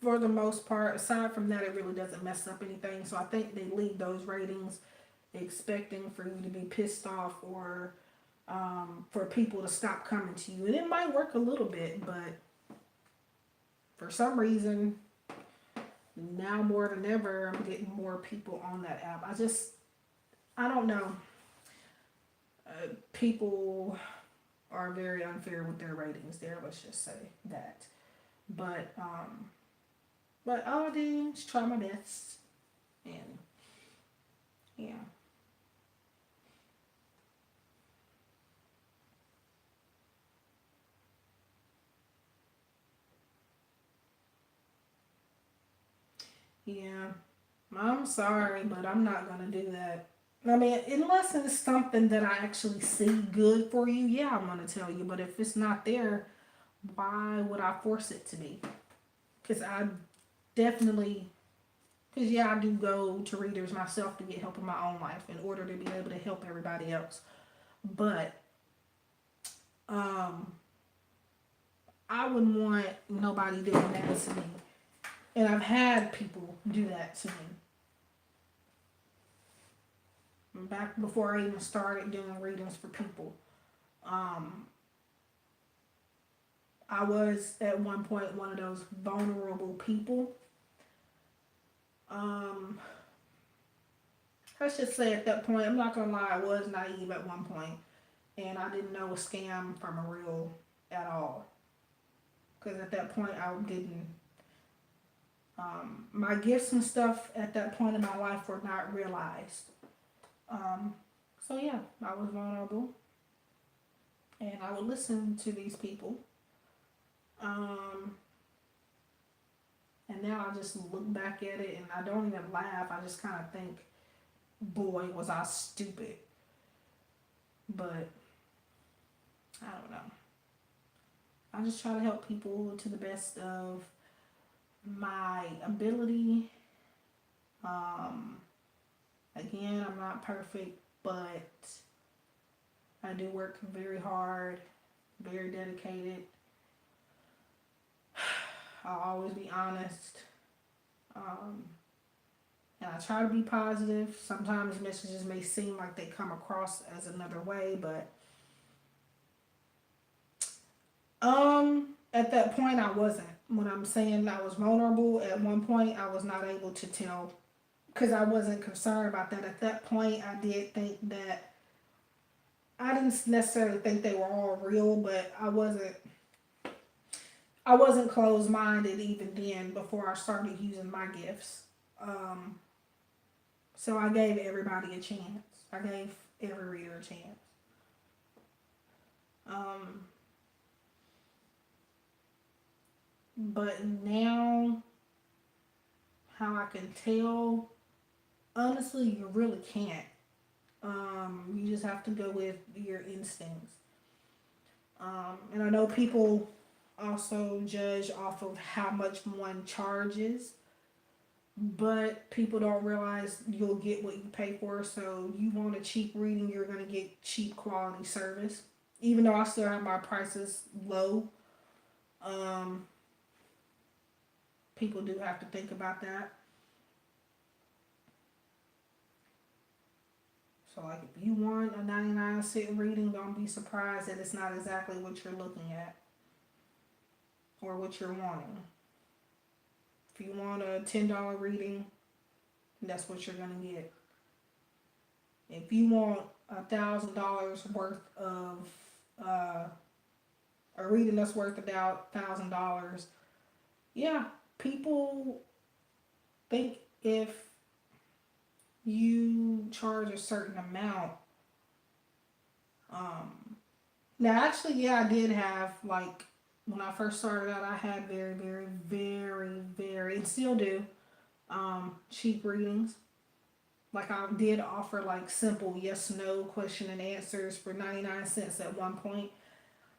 for the most part, aside from that, it really doesn't mess up anything. So I think they leave those ratings expecting for you to be pissed off or for people to stop coming to you. And it might work a little bit, but for some reason, now more than ever, I'm getting more people on that app. I don't know. People are very unfair with their ratings there. Let's just say that. But all I did is try my best, and yeah. Yeah, I'm sorry, but I'm not gonna do that. I mean, unless it's something that I actually see good for you, yeah, I'm gonna tell you. But if it's not there, why would I force it to be? Because I definitely, because yeah, I do go to readers myself to get help in my own life in order to be able to help everybody else. But um, I wouldn't want nobody doing that to me. And I've had people do that to me. Back before I even started doing readings for people. Um, I was at one point one of those vulnerable people. Um, let's just say at that point, I'm not gonna lie, I was naive at one point, and I didn't know a scam from a real at all. Because at that point, I didn't. My gifts and stuff at that point in my life were not realized. Um, so yeah, I was vulnerable, and I would listen to these people. Um, and now I just look back at it and I don't even laugh. I just kind of think, boy, was I stupid. But I don't know. I just try to help people to the best of my ability. Um, Again, I'm not perfect, but I do work very hard, very dedicated. I'll always be honest. Um, and I try to be positive. Sometimes messages may seem like they come across as another way, but at that point I wasn't. When I'm saying I was vulnerable, at one point I was not able to tell because I wasn't concerned about that. At that point, I did think that I didn't necessarily think they were all real, but I wasn't closed minded even then before I started using my gifts. Um, so I gave everybody a chance. I gave every reader a chance. Um, but now, how I can tell, honestly, you really can't. You just have to go with your instincts. And I know people also judge off of how much one charges, but people don't realize you'll get what you pay for. So you want a cheap reading, you're gonna get cheap quality service. Even though I still have my prices low, um, people do have to think about that. So like if you want a 99-cent reading, don't be surprised that it's not exactly what you're looking at or what you're wanting. If you want a $10 reading, that's what you're gonna get. If you want $1,000 worth of uh, a reading that's worth about $1,000, yeah, people think if you charge a certain amount. Um, Now, actually, yeah, I did have like when I first started out, I had very, very, very, very, and still do cheap readings. Like I did offer like simple yes no question and answers for 99 cents at one point,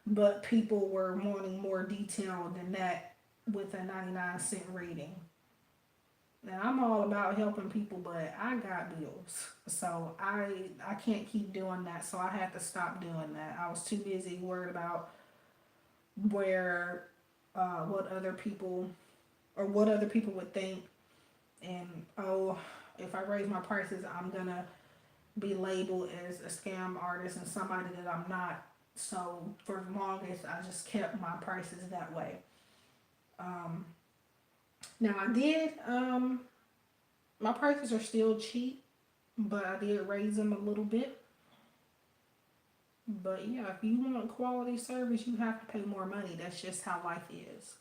but people were wanting more detail than that. with a 99-cent reading. Now I'm all about helping people, but I got bills, so I can't keep doing that. So I had to stop doing that. I was too busy worried about where what other people what other people would think, and oh, if I raise my prices, I'm gonna be labeled as a scam artist and somebody that I'm not. So for the longest, I just kept my prices that way. Um, Now I did. My prices are still cheap, but I did raise them a little bit. But yeah, if you want quality service, you have to pay more money. That's just how life is.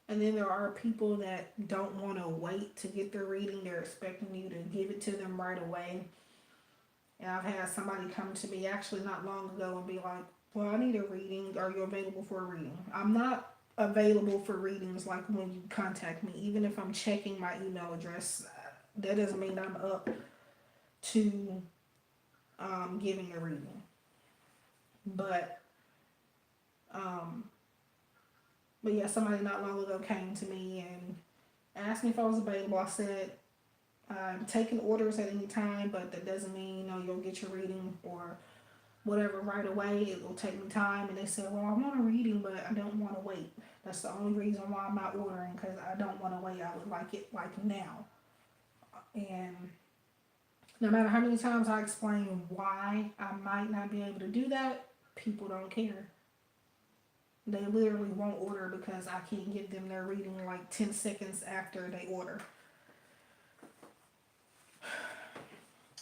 And then there are people that don't want to wait to get their reading. They're expecting you to give it to them right away. And I've had somebody come to me actually not long ago and be like, well, I need a reading. Are you available for a reading? I'm not available for readings like when you contact me. Even if I'm checking my email address, that doesn't mean I'm up to giving a reading. But, um, but yeah, somebody not long ago came to me and asked me if I was available. I said, I'm taking orders at any time, but that doesn't mean, you'll get your reading or whatever right away. It will take me time. And they said, well, I want a reading, but I don't want to wait. That's the only reason why I'm not ordering, because I don't want to wait. I would like it like now. And no matter how many times I explain why I might not be able to do that, people don't care. They literally won't order because I can't give them their reading like 10 seconds after they order.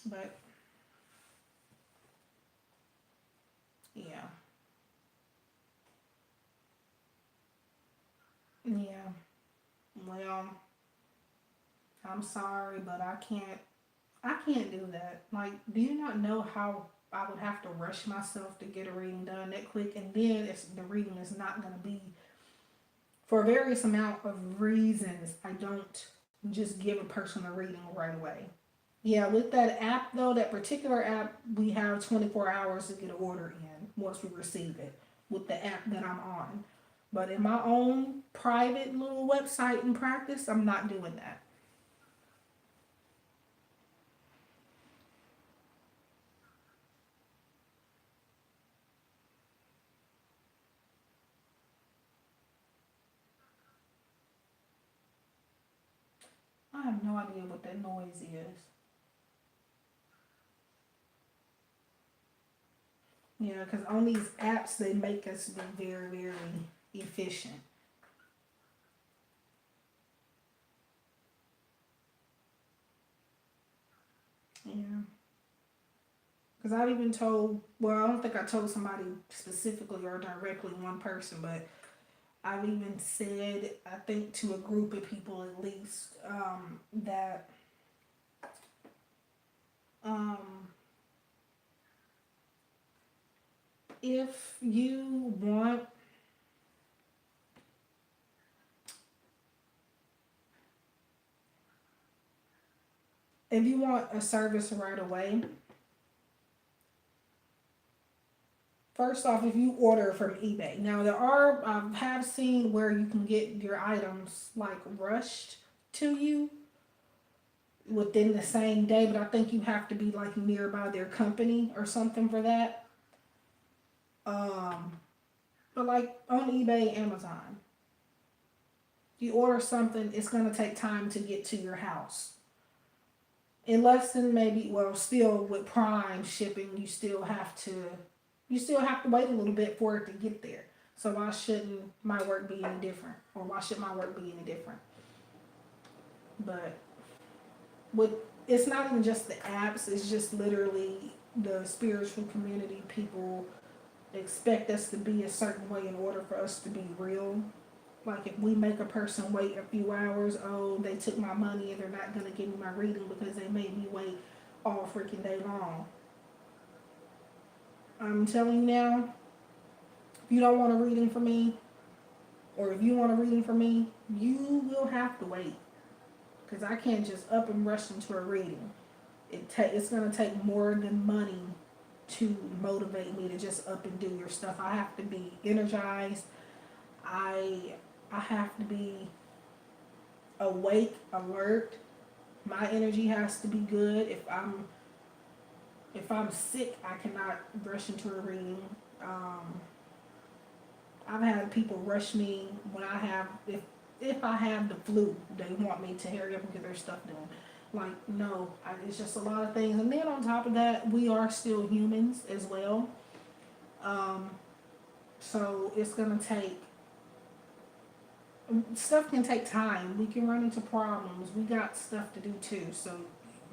But yeah, yeah. Well, I'm sorry, but I can't do that. Like, do you not know how I would have to rush myself to get a reading done that quick? And then the reading is not going to be, for various amount of reasons, I don't just give a person a reading right away. Yeah, with that app though, that particular app, we have 24 hours to get an order in once we receive it with the app that I'm on. But in my own private little website and practice, I'm not doing that. I have no idea what that noise is. Yeah, because on these apps, they make us be very, very efficient. Yeah. Because I've even told, well, I don't think I told somebody specifically or directly one person, but I've even said, I think to a group of people at least, that um, if you want, if you want a service right away, first off, if you order from eBay, now there are, I have seen where you can get your items like rushed to you within the same day, but I think you have to be like nearby their company or something for that. Um, but like on eBay, Amazon, you order something, it's gonna take time to get to your house. In less than maybe, well, still with Prime shipping, you still have to wait a little bit for it to get there. So why shouldn't my work be any different, or why should my work be any different? But with it's not even just the apps; it's just literally the spiritual community. People expect us to be a certain way in order for us to be real. Like if we make a person wait a few hours, oh, they took my money and they're not gonna give me my reading because they made me wait all freaking day long. I'm telling you now, if you don't want a reading from me, or if you want a reading from me, you will have to wait. Because I can't just up and rush into a reading. It's gonna take more than money to motivate me to just up and do your stuff. I have to be energized. I I have to be awake, alert. My energy has to be good. If I'm sick, I cannot rush into a reading. Um, I've had people rush me when I have if I have the flu, they want me to hurry up and get their stuff done. Like no, it's just a lot of things. And then on top of that, we are still humans as well. Um, so it's gonna take stuff can take time. We can run into problems. We got stuff to do too. So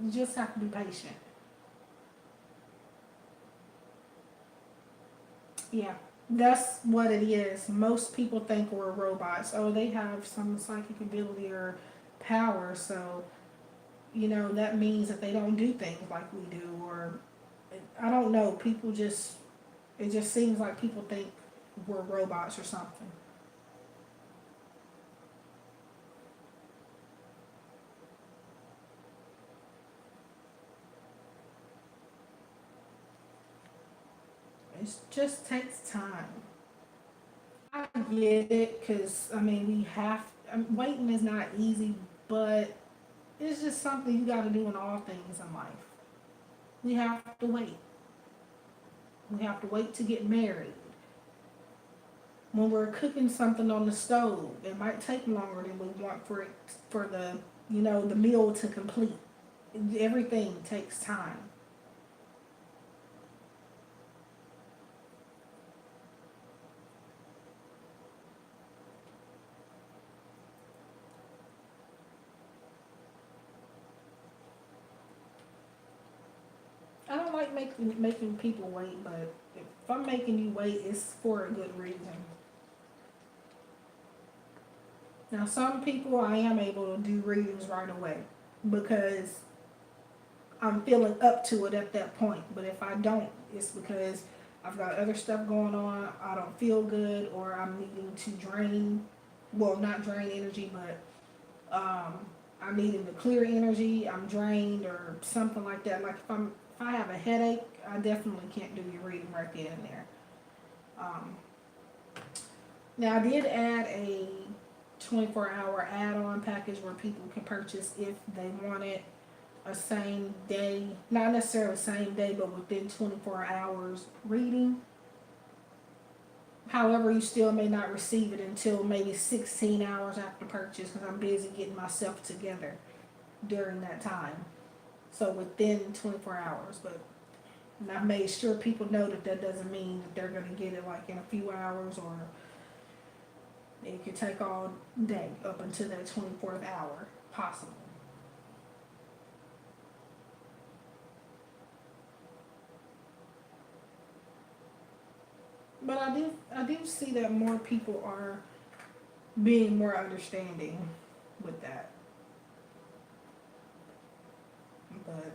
you just have to be patient. Yeah, that's what it is. Most people think we're robots. Oh, they have some psychic ability or power, so that means that they don't do things like we do. Or I don't know. People just it just seems like people think we're robots or something. It just takes time. I get it, because I mean waiting is not easy, but it's just something you got to do in all things in life. We have to wait. We have to wait to get married. When we're cooking something on the stove, it might take longer than we want for the meal to complete. Everything takes time. I don't like making people wait, but if I'm making you wait, it's for a good reason. Now, some people I am able to do readings right away because I'm feeling up to it at that point. But if I don't, it's because I've got other stuff going on. I don't feel good, or I'm needing to drain. Well, not drain energy, but I'm needing to clear energy. I'm drained, or something like that. Like if I have a headache, I definitely can't do your reading right then and there. Um, Now I did add a 24-hour add-on package where people can purchase if they wanted a same day, not necessarily same day, but within 24 hours reading. However, you still may not receive it until maybe 16 hours after purchase, because I'm busy getting myself together during that time. So within 24 hours, but and I've made sure people know that that doesn't mean that they're going to get it like in a few hours, or it could take all day up until that 24th hour possible. But I do see that more people are being more understanding with that. But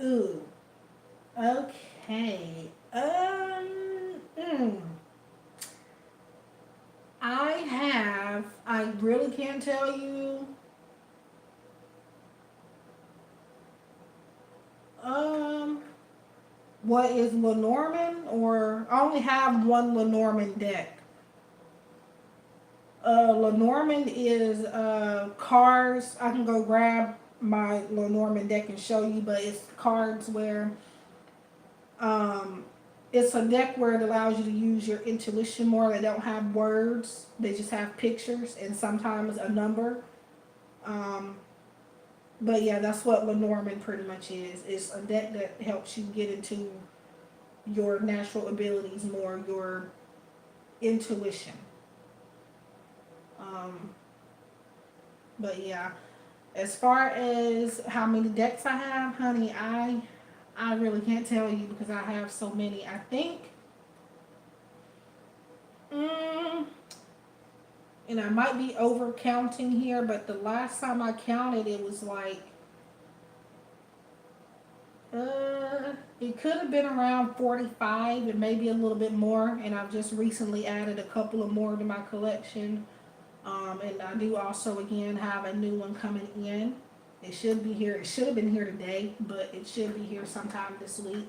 ooh, okay. I really can't tell you. Um, what is Lenormand? Or I only have one Lenormand deck. Lenormand is cards. I can go grab my Lenormand deck and show you, but it's cards where um, it's a deck where it allows you to use your intuition more. They don't have words; they just have pictures and sometimes a number. Um, but yeah, that's what Lenormand pretty much is. It's a deck that helps you get into your natural abilities more, your intuition. Um, but yeah, as far as how many decks I have, honey, I really can't tell you because I have so many. I think, mm, and I might be over counting here, but the last time I counted, it was like, it could have been around 45 and maybe a little bit more. And I've just recently added a couple of more to my collection. And I do also again have a new one coming in. It should be here. It should have been here today, but it should be here sometime this week.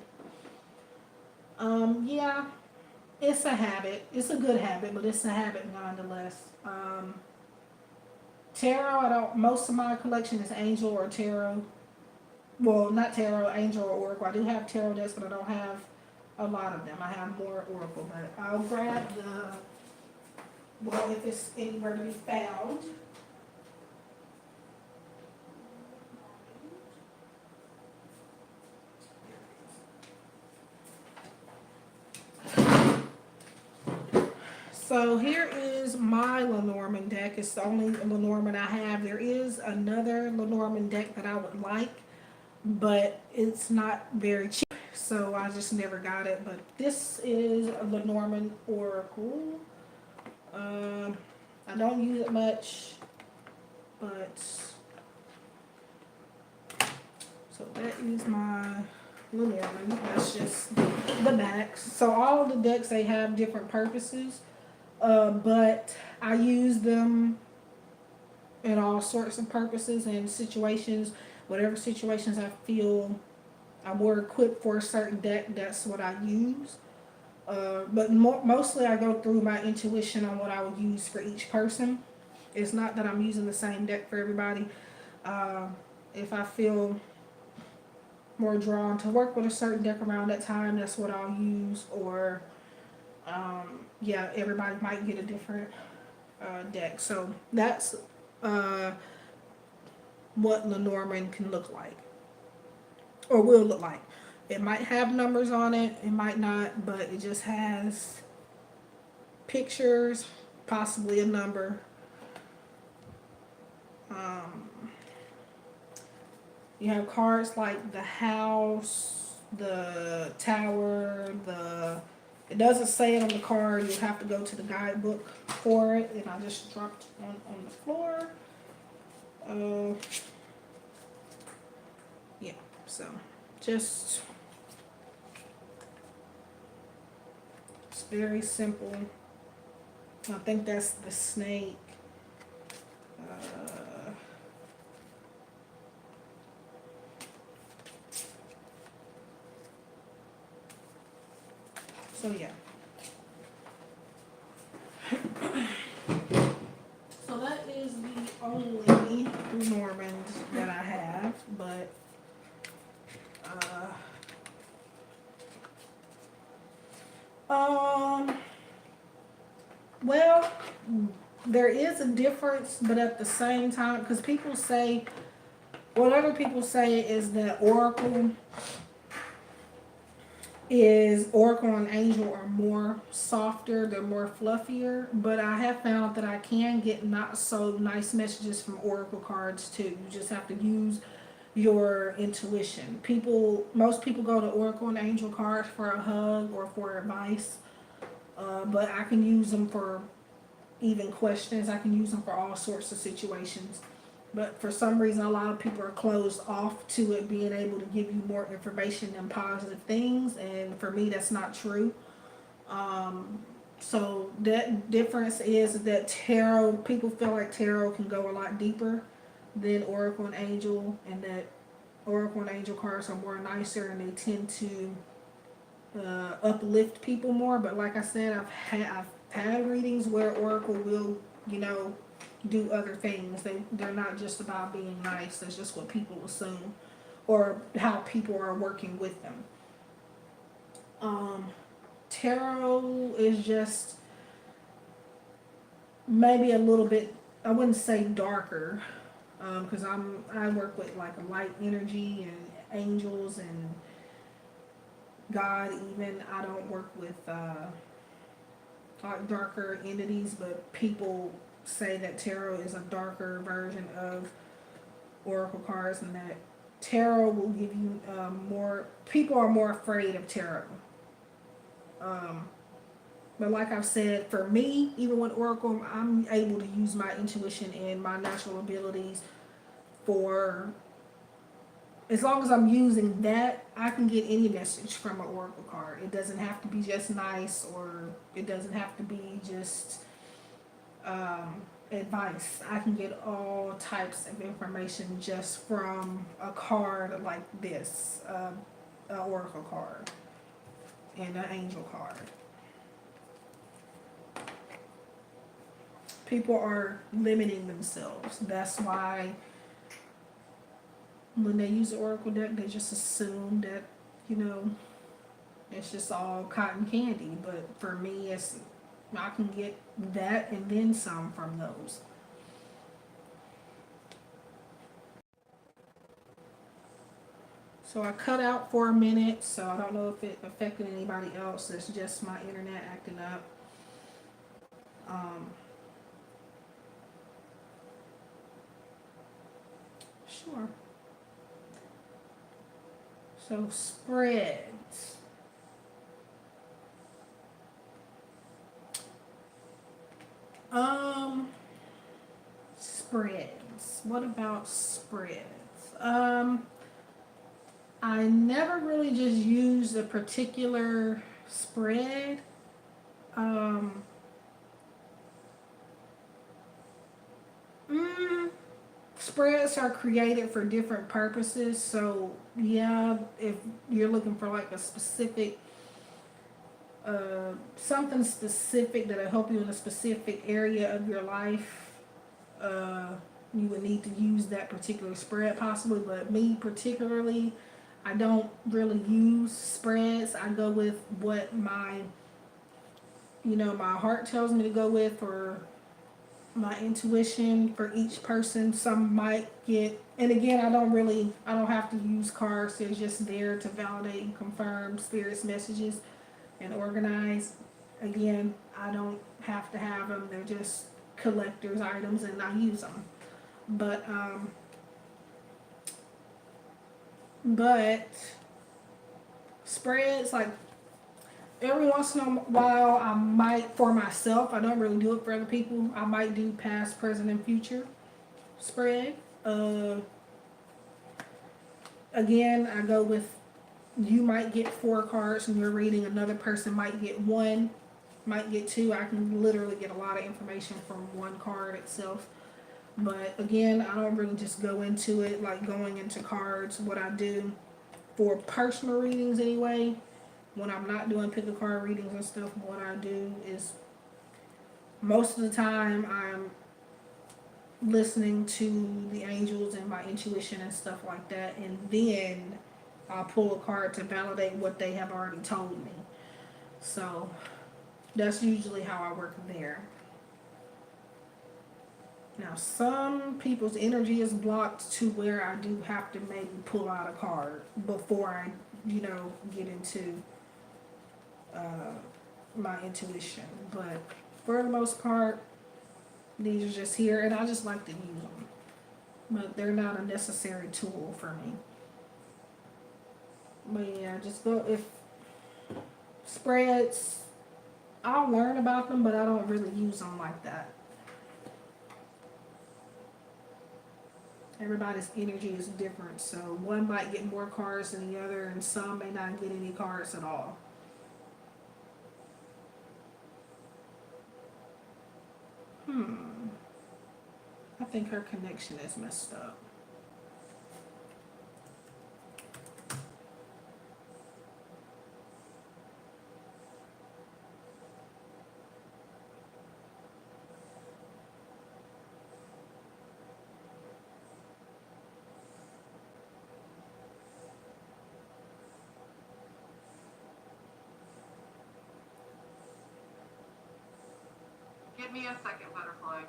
Yeah, it's a habit. It's a good habit, but it's a habit nonetheless. Tarot, I don't. Most of my collection is Angel or Tarot. Well, not Tarot, Angel or Oracle. I do have Tarot decks, but I don't have a lot of them. I have more Oracle, but I'll grab the. Well, if it's anywhere to be found. So here is my Lenormand deck. It's the only Lenormand I have. There is another Lenormand deck that I would like, but it's not very cheap, so I just never got it. But this is a Lenormand Oracle. I don't use it much, but so that is my Lenormand. That's just the backs. So all of the decks, they have different purposes. But I use them in all sorts of purposes and situations. Whatever situations I feel I'm more equipped for a certain deck, that's what I use. But mostly I go through my intuition on what I would use for each person. It's not that I'm using the same deck for everybody. Uh, if I feel more drawn to work with a certain deck around that time, that's what I'll use. Or yeah, everybody might get a different deck. So that's what Lenormand can look like, or will look like. It might have numbers on it, it might not, but it just has pictures, possibly a number. Um, you have cards like the house, the tower, the. It doesn't say it on the card. You have to go to the guidebook for it, and I just dropped one on the floor. Yeah, so just it's very simple. I think that's the snake. So yeah. So that is the only Lenormand that I have, but well, there is a difference, but at the same time, because people say, what other people say is that Oracle and Angel are more softer, they're more fluffier, but I have found that I can get not so nice messages from Oracle cards too. You just have to use your intuition. Most people go to Oracle and Angel cards for a hug or for advice, but I can use them for even questions. I can use them for all sorts of situations. But for some reason, a lot of people are closed off to it being able to give you more information and positive things. And for me, that's not true. So that difference is that tarot, people feel like tarot can go a lot deeper than Oracle and Angel, and that Oracle and Angel cards are more nicer and they tend to uplift people more. But like I said, I've had readings where Oracle will, do other things. They're not just about being nice. That's just what people assume, or how people are working with them. Tarot is just maybe a little bit. I wouldn't say darker, because I work with like a light energy and angels and God. Even I don't work with like darker entities, but people say that tarot is a darker version of oracle cards, and that tarot will give you more. People are more afraid of tarot. Um, but like I've said, for me, even with oracle, I'm able to use my intuition and my natural abilities for, as long as I'm using that, I can get any message from an oracle card. It doesn't have to be just nice, or it doesn't have to be just advice. I can get all types of information just from a card like this, an oracle card and an angel card. People are limiting themselves. That's why when they use the oracle deck, they just assume that, you know, it's just all cotton candy. But for me, it's, I can get that and then some from those. So I cut out for a minute, so I don't know if it affected anybody else. It's just my internet acting up. Sure. So spreads. Um, Spreads. What about spreads? I never really just used a particular spread. Um, mm, Spreads are created for different purposes. So yeah, if you're looking for like a specific, something specific that'll help you in a specific area of your life, uh, you would need to use that particular spread possibly. But me particularly, I don't really use spreads. I go with what my, you know, my heart tells me to go with, or my intuition for each person. Some might get, and again, I don't have to use cards. They're just there to validate and confirm spirits messages and organize. Again, I don't have to have them. They're just collector's items and I use them. But but spreads, like every once in a while I might, for myself, I don't really do it for other people, I might do past, present, and future spread. Uh Again, I go with, you might get 4 cards in your reading, another person might get 1, might get 2. I can literally get a lot of information from one card itself. But again, I don't really just go into it like going into cards. What I do for personal readings anyway, when I'm not doing pick a card readings and stuff, what I do is most of the time I'm listening to the angels and my intuition and stuff like that, and then I'll pull a card to validate what they have already told me. So that's usually how I work there. Now, some people's energy is blocked to where I do have to maybe pull out a card before I, you know, get into my intuition. But for the most part, these are just here, and I just like to use them. But they're not a necessary tool for me. But yeah, just go, if spreads, I'll learn about them, but I don't really use them like that. Everybody's energy is different, so one might get more cards than the other, and some may not get any cards at all. I think her connection is messed up. Give me a second, butterfly.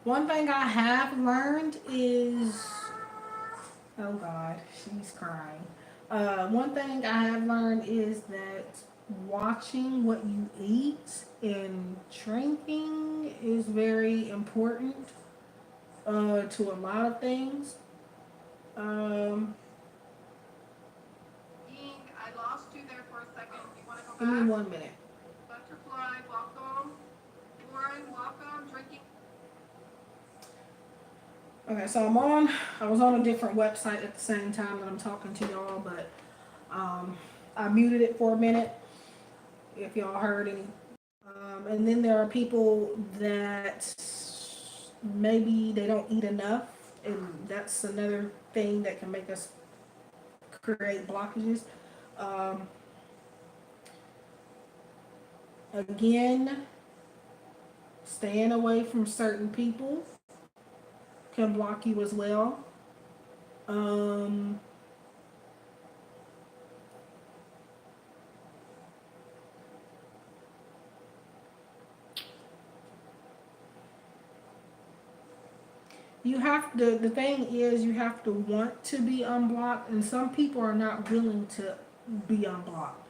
One thing I have learned is, oh God, she's crying. One thing I have learned is that watching what you eat and drinking is very important to a lot of things. Um, Ying, I lost you there for a second. Do you want to go Give me back? 1 minute. Butterfly, welcome. Warren, welcome. Drinking. Okay, so I was on a different website at the same time that I'm talking to y'all, but um, I muted it for a minute if y'all heard any. And then there are people that maybe they don't eat enough, and that's another thing that can make us create blockages. Um, Again, staying away from certain people can block you as well. Um, you have the thing is you have to want to be unblocked, and some people are not willing to be unblocked.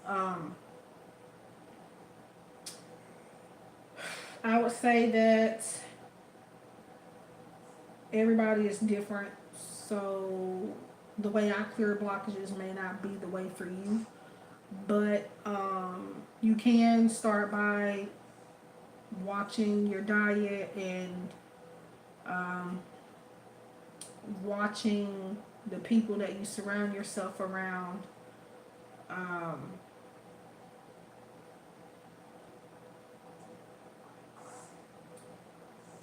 Um, I would say that everybody is different, so the way I clear blockages may not be the way for you. But you can start by watching your diet and um, watching the people that you surround yourself around. Um,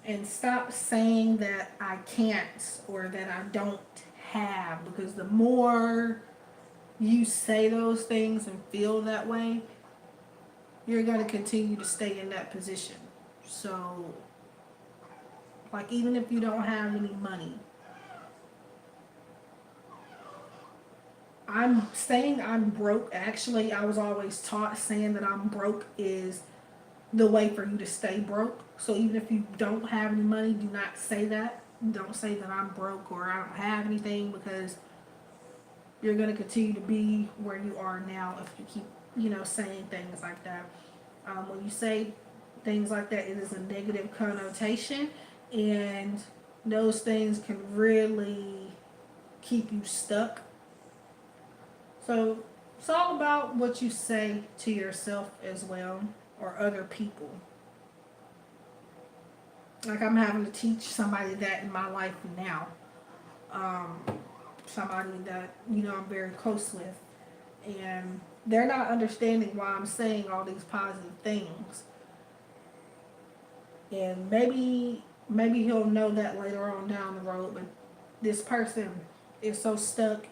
and stop saying that I can't or that I don't have, because the more you say those things and feel that way, you're going to continue to stay in that position. So, like, even if you don't have any money, I'm saying I'm broke. Actually, I was always taught saying that I'm broke is the way for you to stay broke. So even if you don't have any money, do not say that. Don't say that I'm broke or I don't have anything, because you're going to continue to be where you are now if you keep, saying things like that. When you say things like that, it is a negative connotation, and those things can really keep you stuck. So it's all about what you say to yourself as well, or other people. Like, I'm having to teach somebody that in my life now. Um, Somebody that, I'm very close with. And they're not understanding why I'm saying all these positive things. And maybe he'll know that later on down the road, but this person is so stuck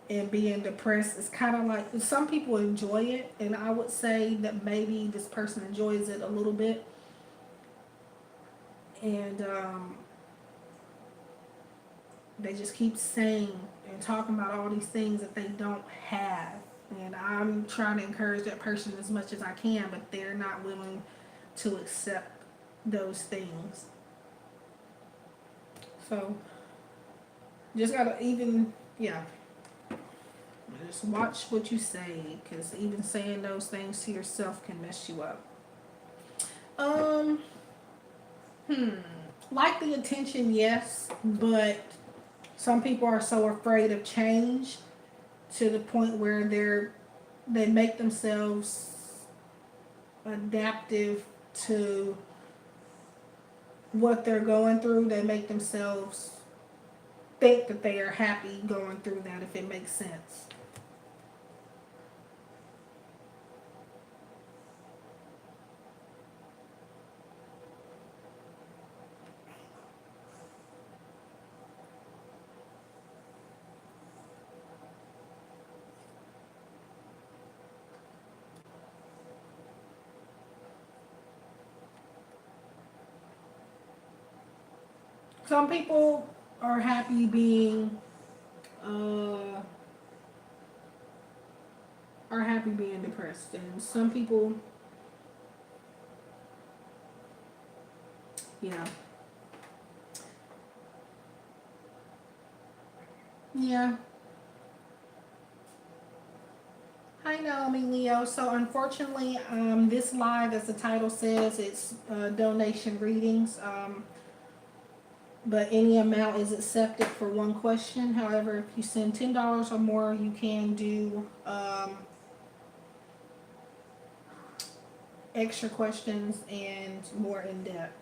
in being depressed. It's kind of like some people enjoy it, and I would say that maybe this person enjoys it a little bit. And they just keep saying and talking about all these things that they don't have. And I'm trying to encourage that person as much as I can, but they're not willing to accept those things. So just gotta yeah, just watch what you say, because even saying those things to yourself can mess you up. Um, hmm. Like the attention, yes, but some people are so afraid of change to the point where they make themselves adaptive to what they're going through. They make themselves think that they are happy going through that, if it makes sense. Some people are happy uh being depressed, and some people, yeah. Yeah. Hi, Naomi Leo. So, unfortunately, this live, as the title says, it's donation readings. But any amount is accepted for one question. However, if you send $10 or more, you can do extra questions and more in depth.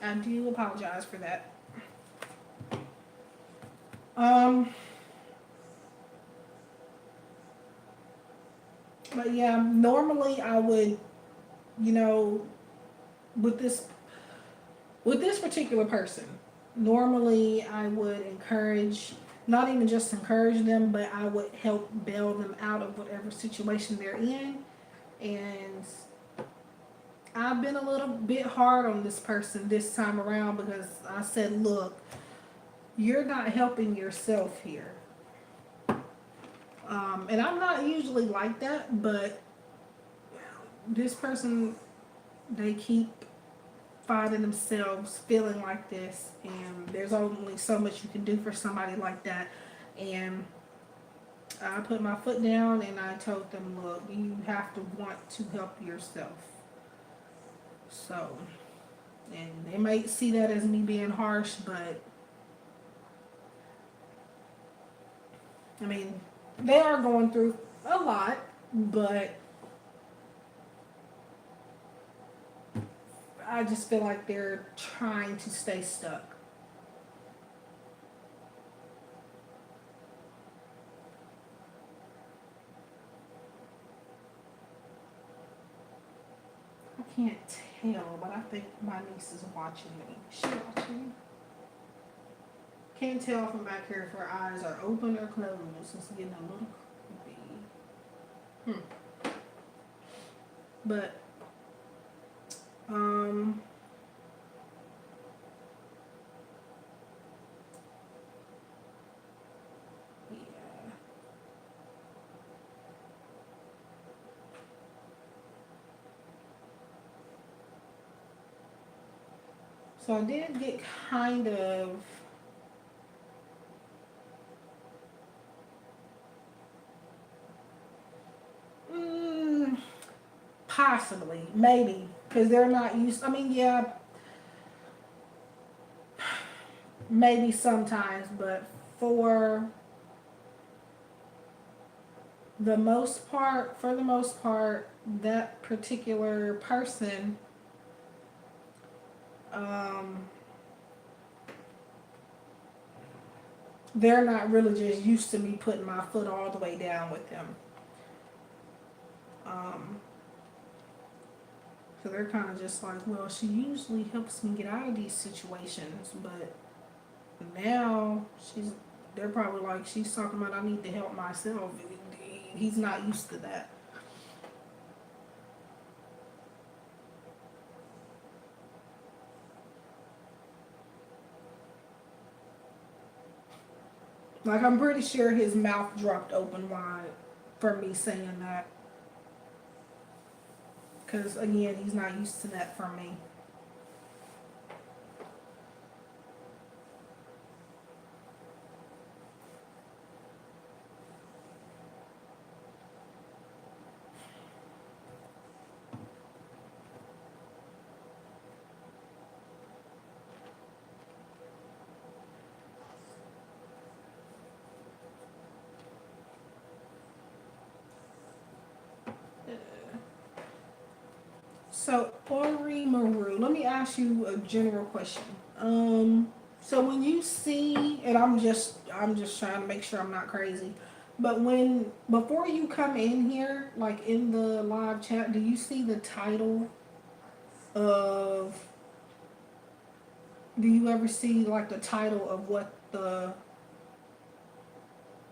I do apologize for that. Um, but yeah, normally I would, you know, with this particular person, normally I would encourage, not even just encourage them, but I would help bail them out of whatever situation they're in. And I've been a little bit hard on this person this time around because I said, look, you're not helping yourself here. And I'm not usually like that, but this person, they keep finding themselves feeling like this, and there's only so much you can do for somebody like that. And I put my foot down and I told them, look, you have to want to help yourself. So, and they might see that as me being harsh, but I mean, they are going through a lot, but I just feel like they're trying to stay stuck. I can't tell, but I think my niece is watching me. Is she watching? Can't tell from back here if her eyes are open or closed. It's getting a little creepy. But, um, yeah. So I did get kind of, mm, possibly, maybe, because they're not used. I mean, yeah, maybe sometimes, but for for the most part, that particular person, um, they're not really just used to me putting my foot all the way down with them. Um, so they're kind of just like, well, she usually helps me get out of these situations, but now they're probably like, she's talking about I need to help myself. He's not used to that. Like, I'm pretty sure his mouth dropped open wide for me saying that. Because, again, he's not used to that from me. So, Ori Maru, let me ask you a general question. So when you see, and I'm just trying to make sure I'm not crazy, but before you come in here, like in the live chat, do you see the title of? Do you ever see like the title of what the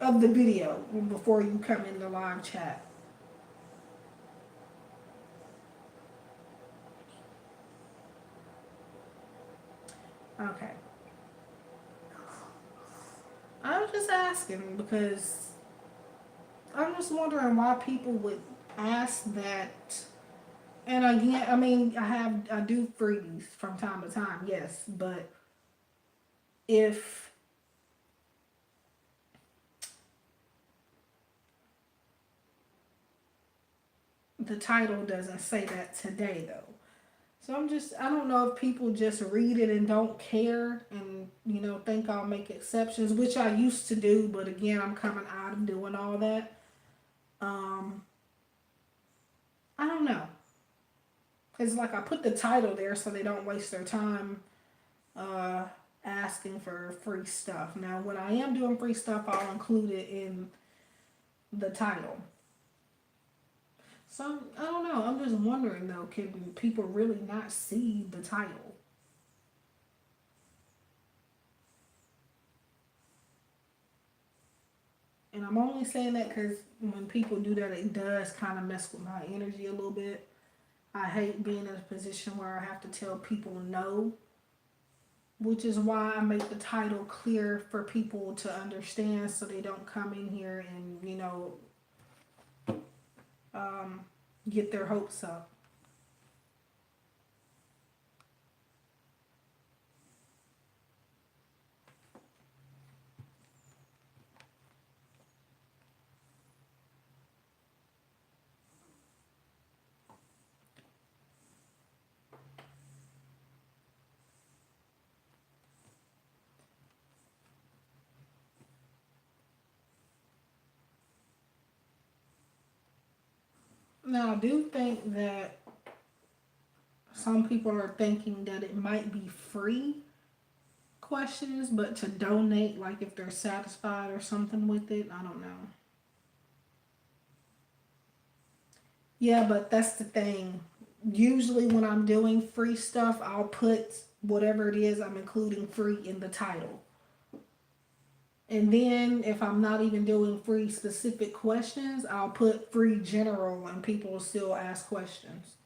video before you come in the live chat? Okay, I was just asking because I'm just wondering why people would ask that And again, I mean, I do freebies from time to time, yes, but if the title doesn't say that today though. So I don't know if people just read it and don't care and, think I'll make exceptions, which I used to do, but again, I'm coming out of doing all that. Um, I don't know. It's like I put the title there so they don't waste their time uh, asking for free stuff. Now, when I am doing free stuff, I'll include it in the title. So I don't know. I'm just wondering though, can people really not see the title? And I'm only saying that because when people do that, it does kind of mess with my energy a little bit. I hate being in a position where I have to tell people no, which is why I make the title clear for people to understand so they don't come in here and, um, get their hopes up. Now, I do think that some people are thinking that it might be free questions, but to donate, like if they're satisfied or something with it, I don't know. Yeah, but that's the thing. Usually, when I'm doing free stuff, I'll put whatever it is I'm including free in the title. And then, if I'm not even doing free specific questions, I'll put free general and people will still ask questions.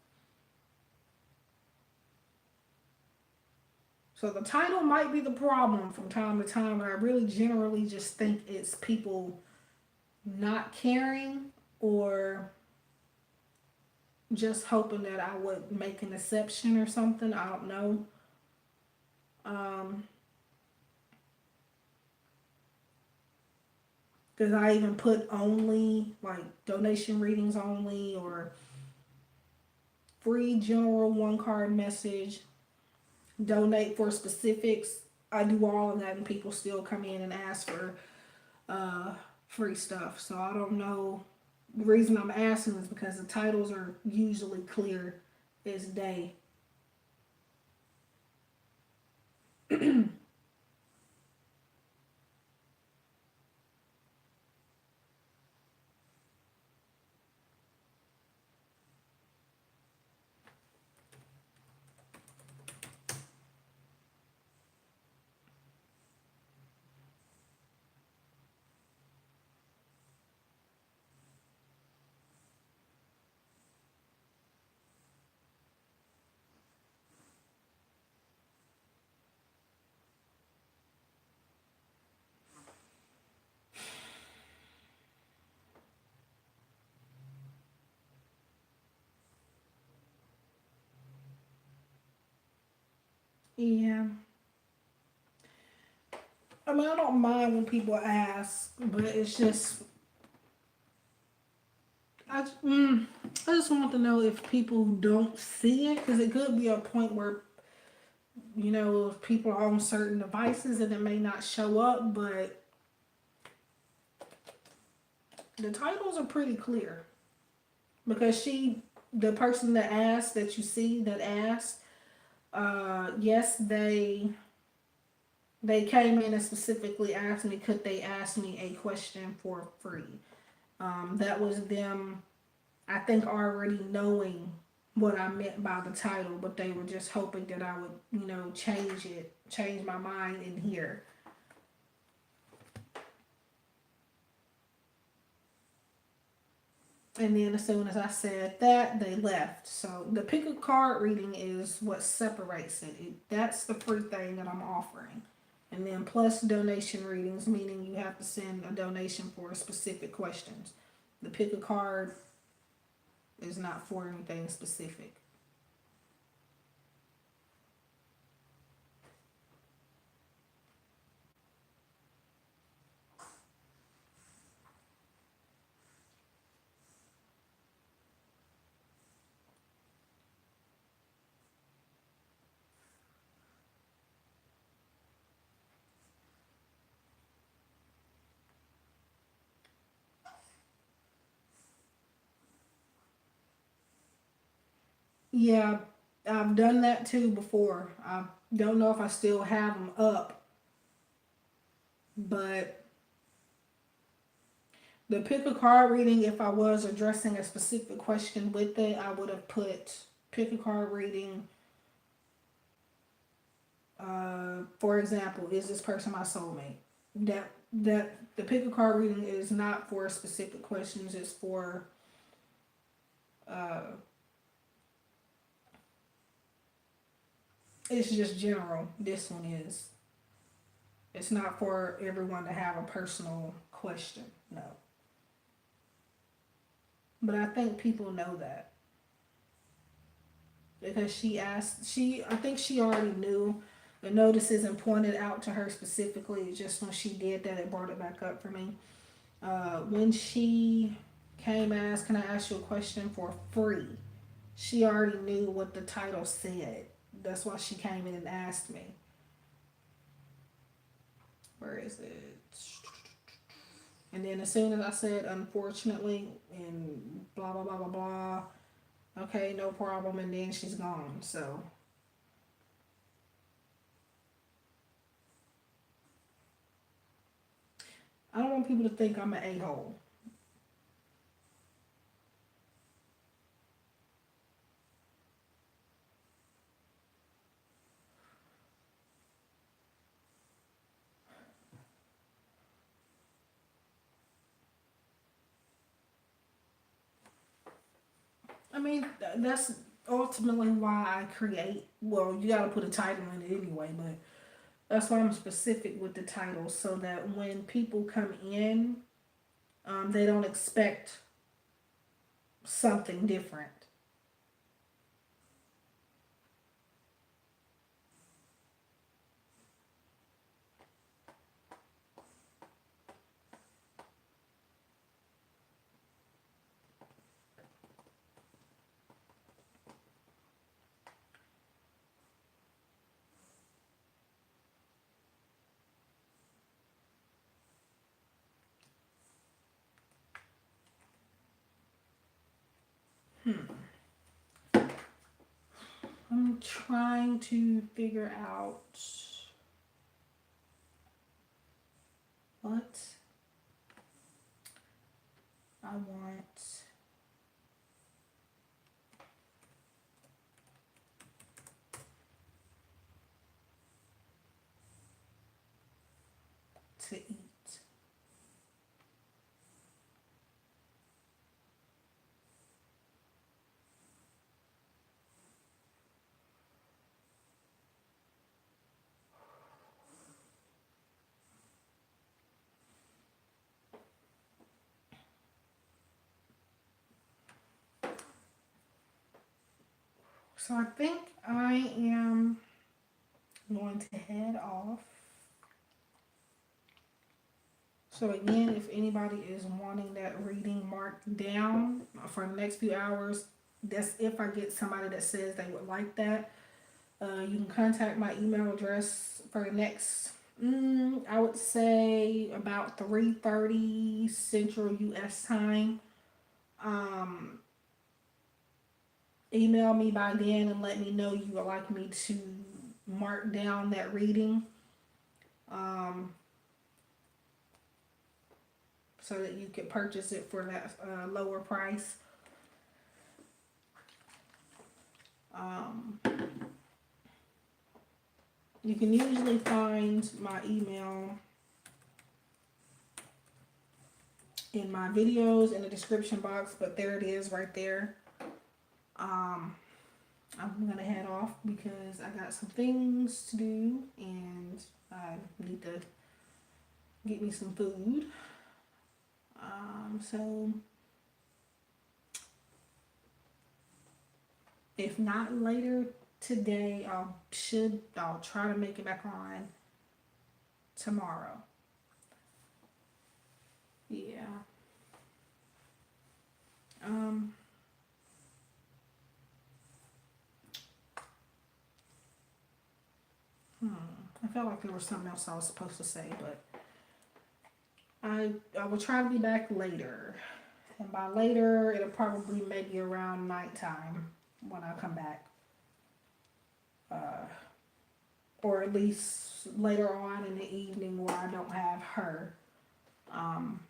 So, the title might be the problem from time to time, and I really generally just think it's people not caring or just hoping that I would make an exception or something. I don't know. Um, because I even put only like donation readings only or free general one card message, donate for specifics. I do all of that, and people still come in and ask for uh, free stuff. So I don't know. The reason I'm asking is because the titles are usually clear as day. Yeah. I mean, I don't mind when people ask, but it's just I, I just want to know if people don't see it because it could be a point where people are on certain devices and it may not show up, but the titles are pretty clear because the person that asked that you see that asked, yes, they came in and specifically asked me could they ask me a question for free. That was them, I think, already knowing what I meant by the title, but they were just hoping that I would, change my mind in here. And then as soon as I said that, they left. So the pick a card reading is what separates it. That's the free thing that I'm offering. And then plus donation readings, meaning you have to send a donation for specific questions. The pick a card It's not for anything specific. Yeah, I've done that too before. I don't know if I still have them up, but the pick a card reading, if I was addressing a specific question with it, I would have put pick a card reading. For example, is this person my soulmate? That the pick a card reading is not for specific questions. It's for uh, it's just general. This one is. It's not for everyone to have a personal question. No. But I think people know that because she asked. I think she already knew. The notice isn't pointed out to her specifically. Just when she did that, it brought it back up for me. When she came asked, "Can I ask you a question for free?" She already knew what the title said. That's why she came in and asked me. Where is it? And then as soon as I said, unfortunately, and blah, blah, blah, blah, blah, okay, no problem. And then she's gone. So I don't want people to think I'm an a-hole. I mean, that's ultimately why I create. Well, you got to put a title in it anyway, but that's why I'm specific with the title so that when people come in, they don't expect something different. I'm trying to figure out what I want to eat. So I think I am going to head off. So again, if anybody is wanting that reading marked down for the next few hours, that's if I get somebody that says they would like that. You can contact my email address for the next, I would say about 3:30 Central U.S. time. Um, Email me by then and let me know you would like me to mark down that reading. Um, so that you could purchase it for that lower price. Um, you can usually find my email in my videos in the description box, but there it is right there. I'm gonna head off because I got some things to do and I need to get me some food. So If not later today, I'll try to make it back on tomorrow. Yeah. Um. I felt like there was something else I was supposed to say, but I will try to be back later. And by later, it'll probably maybe around nighttime when I come back. Uh, or at least later on in the evening where I don't have her. Um,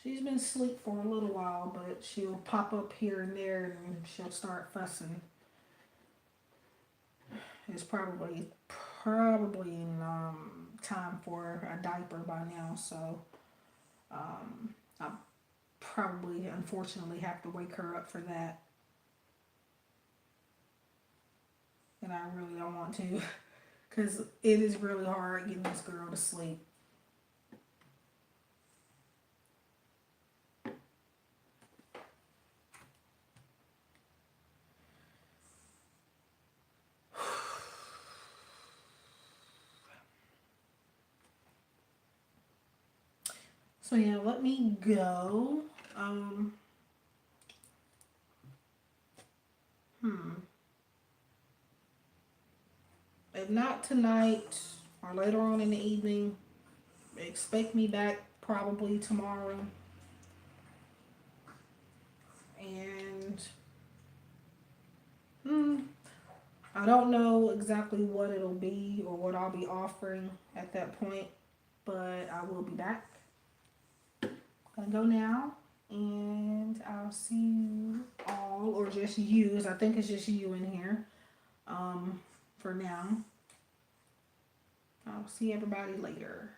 she's been asleep for a little while, but she'll pop up here and there and she'll start fussing. It's probably time for a diaper by now, so I probably unfortunately have to wake her up for that, and I really don't want to, because it is really hard getting this girl to sleep. So yeah, let me go. Um, hmm. If not tonight or later on in the evening, expect me back probably tomorrow. And I don't know exactly what it'll be or what I'll be offering at that point, but I will be back. Gonna go now, and I'll see you all, or just you, 'cause I think it's just you in here. For now, I'll see everybody later.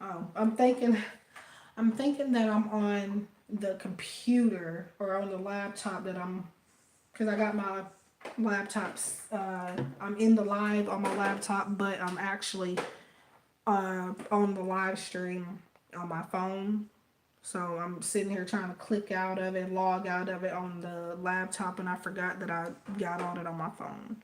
Oh, I'm thinking that I'm on the computer or on the laptop because I got my laptops. I'm in the live on my laptop, but I'm actually on the live stream on my phone. So I'm sitting here trying to click out of it, log out of it on the laptop, and I forgot that I got on it on my phone.